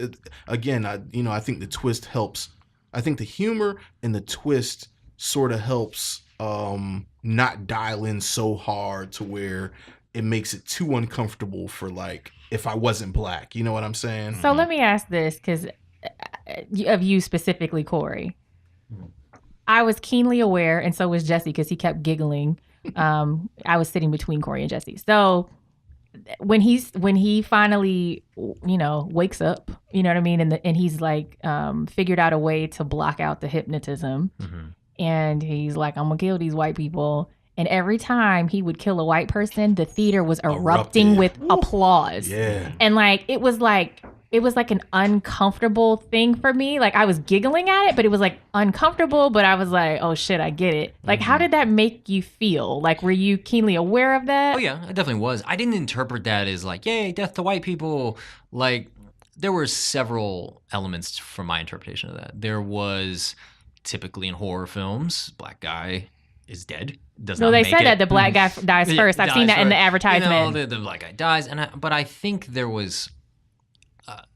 again. I think the twist helps. I think the humor and the twist sort of helps not dial in so hard to where it makes it too uncomfortable for, like, if I wasn't black. You know what I'm saying? So let me ask this, because of you specifically, Kory. I was keenly aware, and so was Jesse, because he kept giggling. I was sitting between Kory and Jesse. So when he finally, wakes up, you know what I mean? And he's like, figured out a way to block out the hypnotism. And he's like, I'm gonna kill these white people. And every time he would kill a white person, the theater was erupting with applause. Yeah. And it was like an uncomfortable thing for me. Like, I was giggling at it, but it was like uncomfortable, but I was like, oh shit, I get it. Like, how did that make you feel? Like, were you keenly aware of that? Oh yeah, I definitely was. I didn't interpret that as like, yay, death to white people. Like, there were several elements from my interpretation of that. There was, typically in horror films, black guy is dead. They said that the black guy dies first. I've seen that in the advertisement. The black guy dies, but I think there was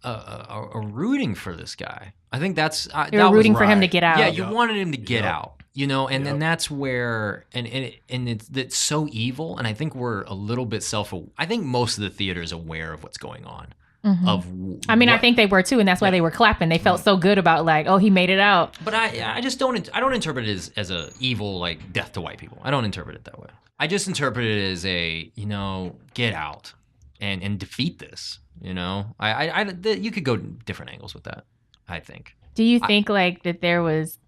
a rooting for this guy. I think that's you were rooting for him to get out. Yeah, you wanted him to get out. And then that's where and it's so evil. And I think we're a little bit I think most of the theater is aware of what's going on. of. I mean, I think they were too, and that's why they were clapping. They felt so good about like, oh, he made it out. But I just don't interpret it as a evil like death to white people. I don't interpret it that way. I just interpret it as a get out and defeat this. You could go different angles with that. I think. Do you think like that there was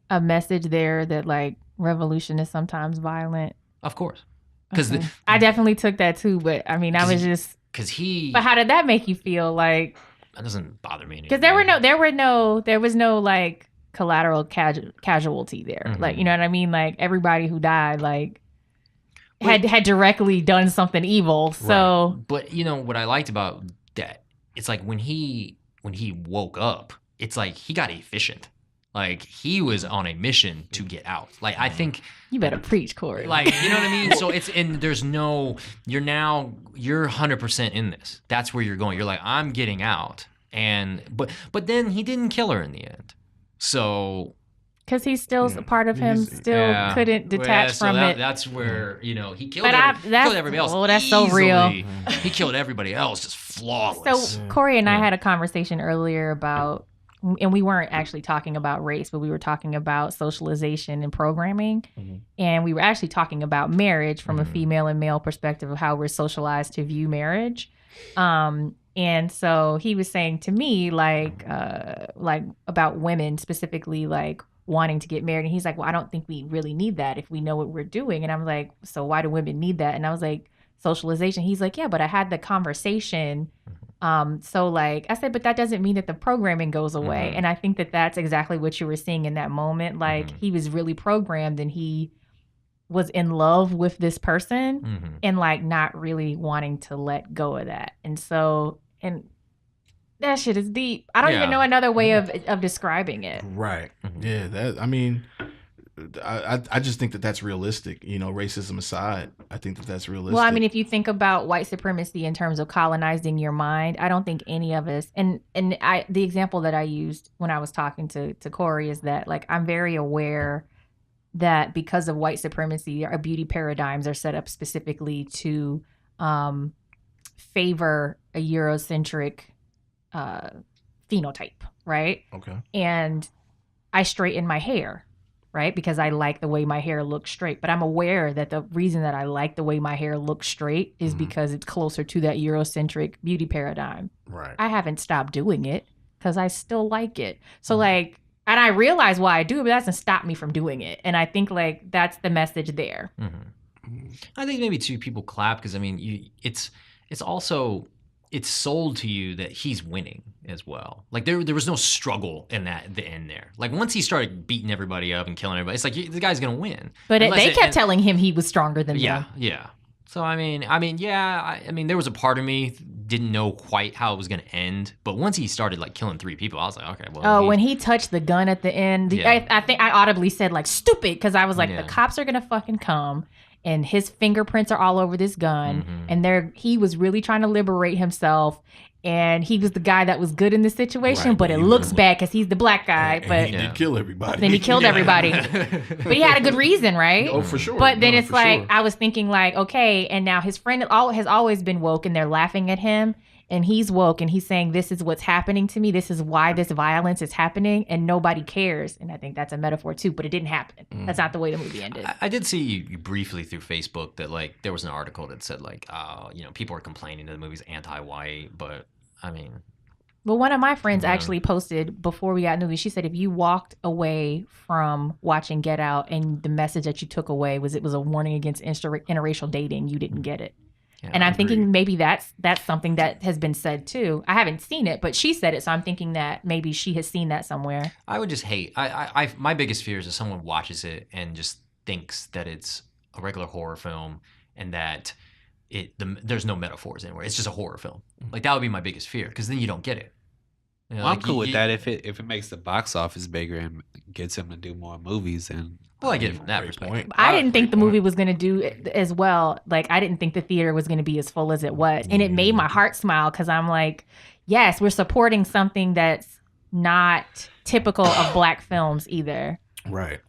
a message there that like revolution is sometimes violent? Of course, because I definitely took that too. But I mean, I was just But how did that make you feel? Like that doesn't bother me because there was no like collateral casualty there. Like you know what I mean? Like everybody who died like had directly done something evil. So, right. But what I liked about that, it's like when he woke up, it's like he got efficient. Like he was on a mission to get out. Like I think you better preach, Kory. Like you know what I mean. So there's no you're 100% in this. That's where you're going. You're like I'm getting out, but then he didn't kill her in the end. So because he's still a part of him still couldn't detach from it. That's where he killed, killed everybody else. Oh, that's so real. He killed everybody else just flawless. So Kory and I had a conversation earlier about. And we weren't actually talking about race, but we were talking about socialization and programming. And we were actually talking about marriage from a female and male perspective of how we're socialized to view marriage. And so he was saying to me, like about women specifically, like wanting to get married. And he's like, well, I don't think we really need that if we know what we're doing. And I'm like, so why do women need that? And I was like, socialization. He's like, yeah, but I had the conversation. So like I said, but that doesn't mean that the programming goes away. And I think that that's exactly what you were seeing in that moment. Like he was really programmed and he was in love with this person and like not really wanting to let go of that. And so, and that shit is deep. I don't even know another way of describing it. Right. Yeah. I mean, I just think that that's realistic. Racism aside, I think that that's realistic. Well, I mean, if you think about white supremacy in terms of colonizing your mind, I don't think any of us, the example that I used when I was talking to Kory is that like I'm very aware that because of white supremacy, our beauty paradigms are set up specifically to favor a Eurocentric phenotype, right? Okay. And I straighten my hair. Right? Because I like the way my hair looks straight. But I'm aware that the reason that I like the way my hair looks straight is because it's closer to that Eurocentric beauty paradigm. Right. I haven't stopped doing it because I still like it. So like, and I realize why I do it, but that doesn't stop me from doing it. And I think like that's the message there. I think maybe too people clap because I mean it's also it's sold to you that he's winning as well. Like there was no struggle in the end there. Like once he started beating everybody up and killing everybody, it's like the guy's gonna win. But they kept telling him he was stronger than them. Yeah. So I mean, there was a part of me didn't know quite how it was gonna end, but once he started like killing 3 people, I was like, okay, well. Oh, when he touched the gun at the end, I think I audibly said like stupid because I was like, the cops are gonna fucking come. And his fingerprints are all over this gun. And he was really trying to liberate himself. And he was the guy that was good in this situation, but it looks bad because he's the black guy. But he did kill everybody. Then he killed everybody. But he had a good reason, right? Oh, for sure. But then it's like, I was thinking like, okay, and now his friend has always been woke and they're laughing at him. And he's woke and he's saying, this is what's happening to me. This is why this violence is happening. And nobody cares. And I think that's a metaphor too, but it didn't happen. That's not the way the movie ended. I did see you briefly through Facebook that like there was an article that said like, people are complaining that the movie's anti-white, but I mean. Well, one of my friends actually posted before we got the movie, she said, if you walked away from watching Get Out and the message that you took away was it was a warning against interracial dating, you didn't get it. Yeah, and I'm thinking maybe that's something that has been said too. I haven't seen it, but she said it, so I'm thinking that maybe she has seen that somewhere. I would just hate. My biggest fear is if someone watches it and just thinks that it's a regular horror film and that there's no metaphors anywhere. It's just a horror film. Like that would be my biggest fear because then you don't get it. I'm cool with that if it makes the box office bigger and gets him to do more movies and. Well, I get it from that perspective. I didn't think the movie was going to do as well. Like, I didn't think the theater was going to be as full as it was. And it made my heart smile because I'm like, yes, we're supporting something that's not typical of black films either. Right.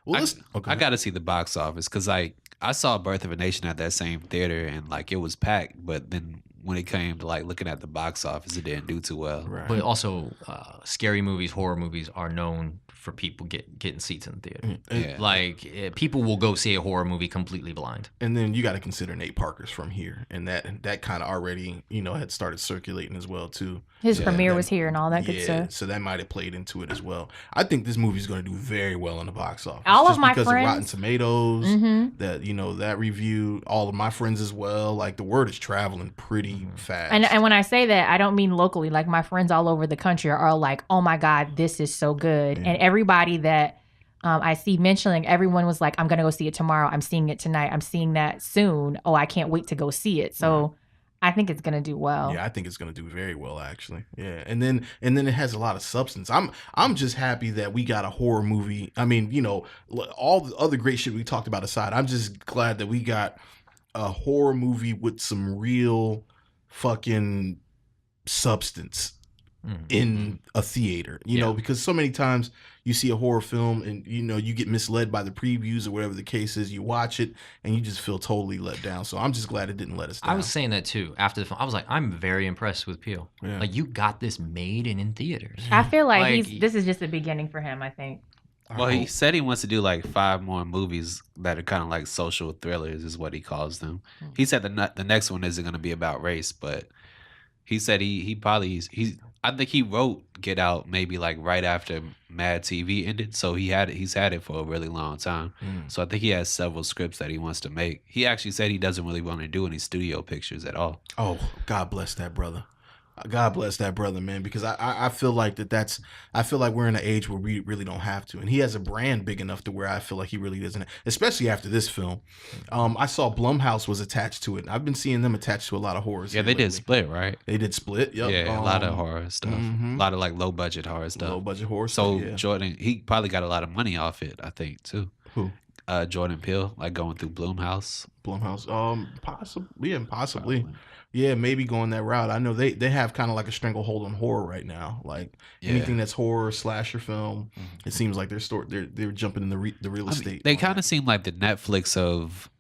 Well, I got to see the box office because I saw Birth of a Nation at that same theater and like it was packed. But then when it came to like looking at the box office, it didn't do too well. Right. But also, scary movies, horror movies are known for people getting seats in the theater. Yeah. Like people will go see a horror movie completely blind. And then you got to consider Nate Parker's from here, and that kind of already had started circulating as well too. His premiere was here and all that good stuff. So that might have played into it as well. I think this movie's going to do very well in the box office. All just of my because friends, of Rotten Tomatoes, that that review, all of my friends as well. Like the word is traveling pretty fast. And when I say that, I don't mean locally. Like my friends all over the country are like, "Oh my God, this is so good!" And everybody that I see mentioning, everyone was like, "I'm gonna go see it tomorrow. I'm seeing it tonight. I'm seeing that soon. Oh, I can't wait to go see it." So I think it's gonna do well. Yeah, I think it's gonna do very well actually. Yeah, and then it has a lot of substance. I'm just happy that we got a horror movie. I mean, all the other great shit we talked about aside, I'm just glad that we got a horror movie with some real fucking substance in a theater, because so many times you see a horror film and you get misled by the previews or whatever the case is. You watch it and you just feel totally let down. So I'm just glad it didn't let us down. I was saying that too after the film. I was like, I'm very impressed with Peele. Yeah. Like you got this made and in theaters. I feel like this is just the beginning for him. I think. Well, he said he wants to do like 5 more movies that are kind of like social thrillers, is what he calls them. He said the next one isn't going to be about race, but he said I think he wrote Get Out maybe like right after Mad TV ended, so he's had it for a really long time. So I think he has several scripts that he wants to make. He actually said he doesn't really want to do any studio pictures at all. Oh, God bless that brother. God bless that brother, man, because I feel like I feel like we're in an age where we really don't have to. And he has a brand big enough to where I feel like he really doesn't, especially after this film. I saw Blumhouse was attached to it. I've been seeing them attached to a lot of horrors. Yeah, they did Split, right? They did Split, yep. Yeah, a lot of horror stuff. A lot of like low budget horror stuff. Low budget horror so stuff, yeah. Jordan, he probably got a lot of money off it, I think, too. Who? Jordan Peele, like going through Blumhouse. Possibly. Probably. Yeah, maybe going that route. I know they have kind of like a stranglehold on horror right now. Like anything that's horror slasher film, it seems like they're jumping in the real estate. They kind of seem like the Netflix of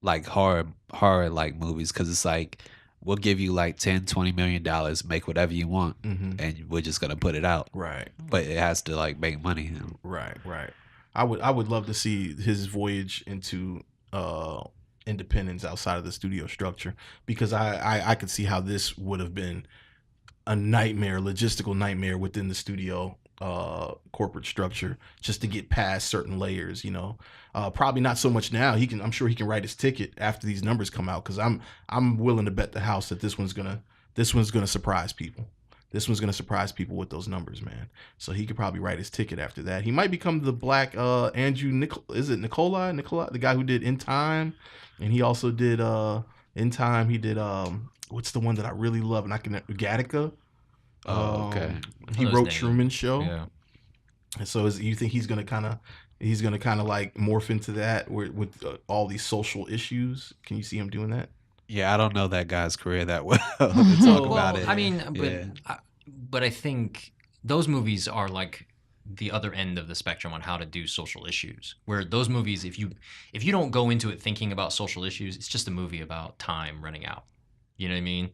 like horror like movies, because it's like we'll give you like $10-20 million, make whatever you want, and we're just gonna put it out. Right. But it has to like make money. Right. I would love to see his voyage into independence outside of the studio structure, because I could see how this would have been a nightmare, logistical nightmare within the studio corporate structure, just to get past certain layers. Probably not so much now. I'm sure he can write his ticket after these numbers come out, because I'm willing to bet the house that this one's gonna surprise people. This one's gonna surprise people with those numbers, man. So he could probably write his ticket after that. He might become the black Andrew Nicola, the guy who did In Time, and he also did In Time. He did what's the one that I really love, and Gattaca. Okay. He wrote Truman Show. Yeah. And so you think he's gonna kind of like morph into that with all these social issues? Can you see him doing that? Yeah, I don't know that guy's career that well to talk about it. I mean, but I think those movies are like the other end of the spectrum on how to do social issues. Where those movies, if you don't go into it thinking about social issues, it's just a movie about time running out. You know what I mean?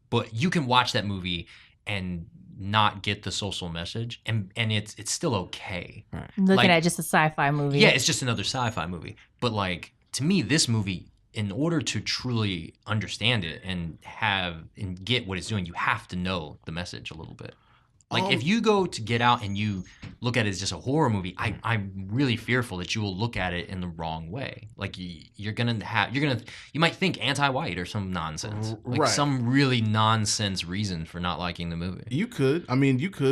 But you can watch that movie and not get the social message, and it's still okay. Right. Looking at just a sci-fi movie. Yeah, it's just another sci-fi movie. But like to me, this movie, in order to truly understand it and get what it's doing, you have to know the message a little bit. Like if you go to Get Out and you look at it as just a horror movie, I'm really fearful that you will look at it in the wrong way. Like you might think anti-white or some nonsense, like some really nonsense reason for not liking the movie. You could,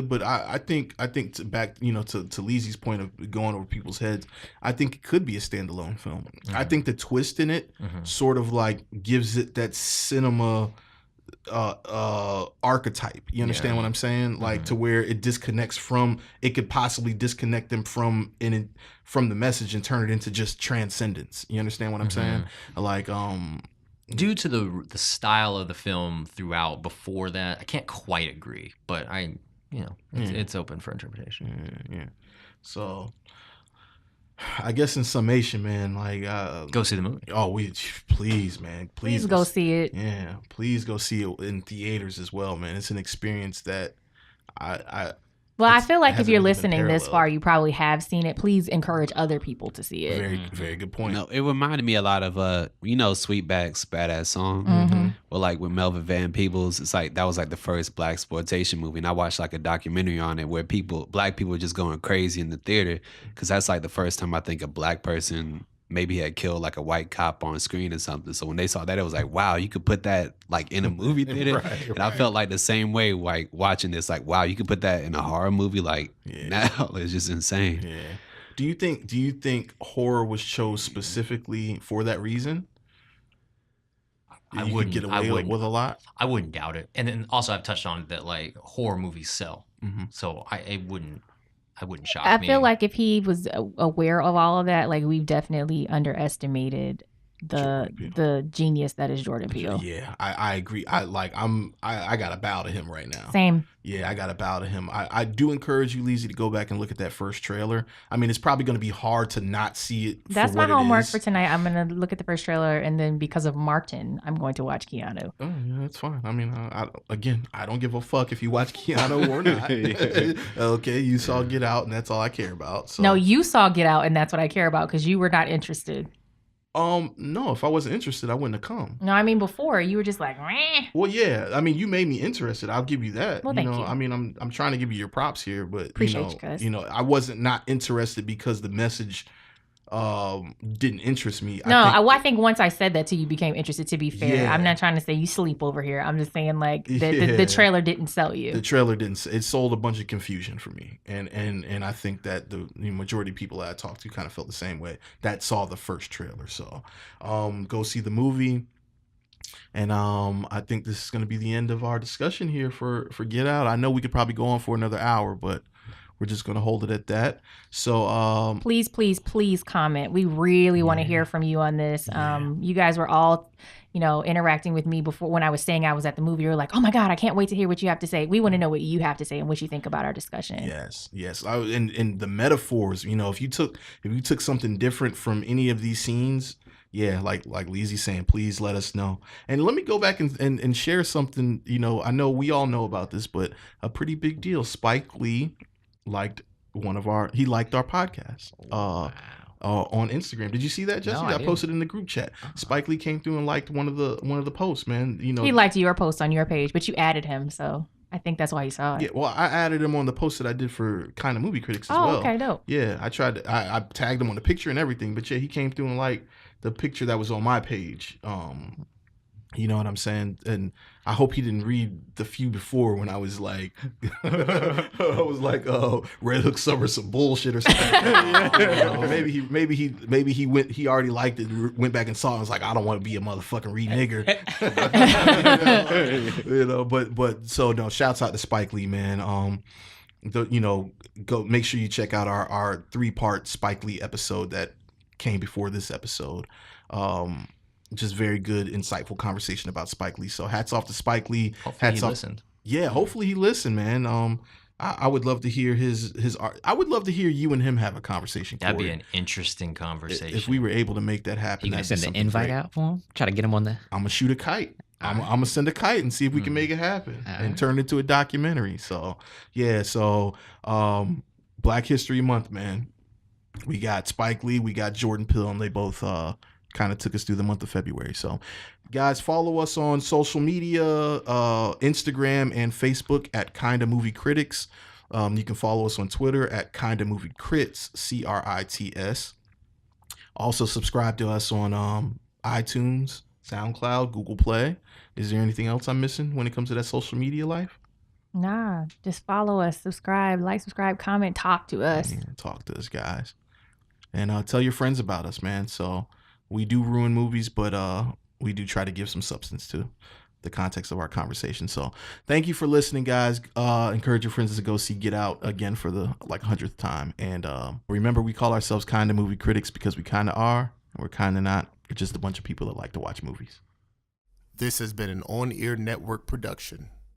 but I think to back, to Leezy's point of going over people's heads, I think it could be a standalone film. I think the twist in it sort of like gives it that cinema archetype. You understand what I'm saying? Like to where it disconnects from, it could possibly disconnect them from the message and turn it into just transcendence. You understand what I'm saying? Like due to the style of the film throughout before that, I can't quite agree, but it's open for interpretation. Yeah. So I guess in summation, man, like Go see the movie. oh, please, man, Please go see it. Yeah, please go see it in theaters as well, man. It's an experience that Well, I feel it like if hasn't you're really been listening this paralleled. far, you probably have seen it. Please encourage other people to see it. Very good point. No, it reminded me a lot of Sweetback's Badass Song. Mm-hmm. Or like with Melvin Van Peebles, it's like that was like the first black exploitation movie, and I watched like a documentary on it where black people were just going crazy in the theater because that's like the first time I think a black person maybe had killed like a white cop on screen or something. So when they saw that, it was like, wow, you could put that like in a movie theater. And I felt like the same way, like watching this, like, wow, you could put that in a horror movie. Like now it's just insane. Yeah. Do you think horror was chose specifically for that reason? I You could get away with a lot. I wouldn't doubt it. And then also I've touched on that like horror movies sell. Mm-hmm. So it wouldn't shock me. I feel like if he was aware of all of that, like we've definitely underestimated the genius that is Jordan Peele. Yeah, I agree. I gotta bow to him right now. Same. Yeah, I gotta bow to him. I do encourage you, Leezy, to go back and look at that first trailer. I mean, it's probably gonna be hard to not see it. That's for my what it homework is. for tonight. I'm gonna look at the first trailer, and then because of Martin, I'm going to watch Keanu. Oh yeah, that's fine. I mean, I don't give a fuck if you watch Keanu or not. Okay, you saw Get Out, and that's all I care about. So. No, you saw Get Out, and that's what I care about because you were not interested. No, if I wasn't interested, I wouldn't have come. No, I mean before you were just like, meh. Well, yeah, I mean, you made me interested. I'll give you that. Well, thank you. I mean, I'm trying to give you your props here, but Appreciate you, cuz. I wasn't not interested because the message didn't interest me. No, I think once I said that to you, you became interested. To be fair, Yeah. I'm not trying to say you sleep over here. I'm just saying like the trailer didn't sell you. The trailer didn't. It sold a bunch of confusion for me, and I think that the majority of people that I talked to kind of felt the same way. That saw the first trailer, so go see the movie. And I think this is going to be the end of our discussion here for Get Out. I know we could probably go on for another hour, but we're just going to hold it at that. So please comment. We really want to hear from you on this. You guys were all, interacting with me before when I was saying I was at the movie. You were like, oh my God, I can't wait to hear what you have to say. We want to know what you have to say and what you think about our discussion. Yes. And the metaphors, if you took something different from any of these scenes, yeah, like Leezy saying, please let us know. And let me go back and share something. I know we all know about this, but a pretty big deal. Spike Lee liked our podcast on Instagram. Did you see that, Jesse? No, I I posted in the group chat. Spike Lee came through and liked one of the posts, man. He liked your post on your page, but you added him, so I think that's why you saw it. Yeah, well, I added him on the post that I did for Kind of Movie Critics as well. Oh, okay, dope. Yeah, I tagged him on the picture and everything, but yeah, he came through and liked the picture that was on my page. You know what I'm saying? And I hope he didn't read the few before when I was like, Red Hook Summer some bullshit or something. Maybe he already liked it, went back and saw it and was like, I don't want to be a motherfucking nigger. But so no, shouts out to Spike Lee, man. Go make sure you check out our 3-part Spike Lee episode that came before this episode. Just very good, insightful conversation about Spike Lee. So hats off to Spike Lee. Hopefully hats he off. listened. Yeah, hopefully he listened, man. I would love to hear his art. I would love to hear you and him have a conversation. That'd Kory. be an interesting conversation. If we were able to make that happen. You gonna that'd be send an something invite great. out for him? Try to get him on the. I'm gonna shoot a kite. I'm gonna send a kite and see if we can make it happen and turn it into a documentary. So yeah, Black History Month, man. We got Spike Lee, we got Jordan Peele, and they both kind of took us through the month of February. So guys, follow us on social media, Instagram and Facebook at Kinda Movie Critics. You can follow us on Twitter at Kinda Movie Crits, CRITS. Also subscribe to us on iTunes, SoundCloud, Google Play. Is there anything else I'm missing when it comes to that social media life? Nah, just follow us, subscribe, comment, talk to us. Yeah, talk to us, guys. And tell your friends about us, man. So we do ruin movies, but we do try to give some substance to the context of our conversation. So thank you for listening, guys. Encourage your friends to go see Get Out again for the 100th time. And remember, we call ourselves Kinda Movie Critics because we kind of are, and we're kind of not. We're just a bunch of people that like to watch movies. This has been an On-Ear Network production.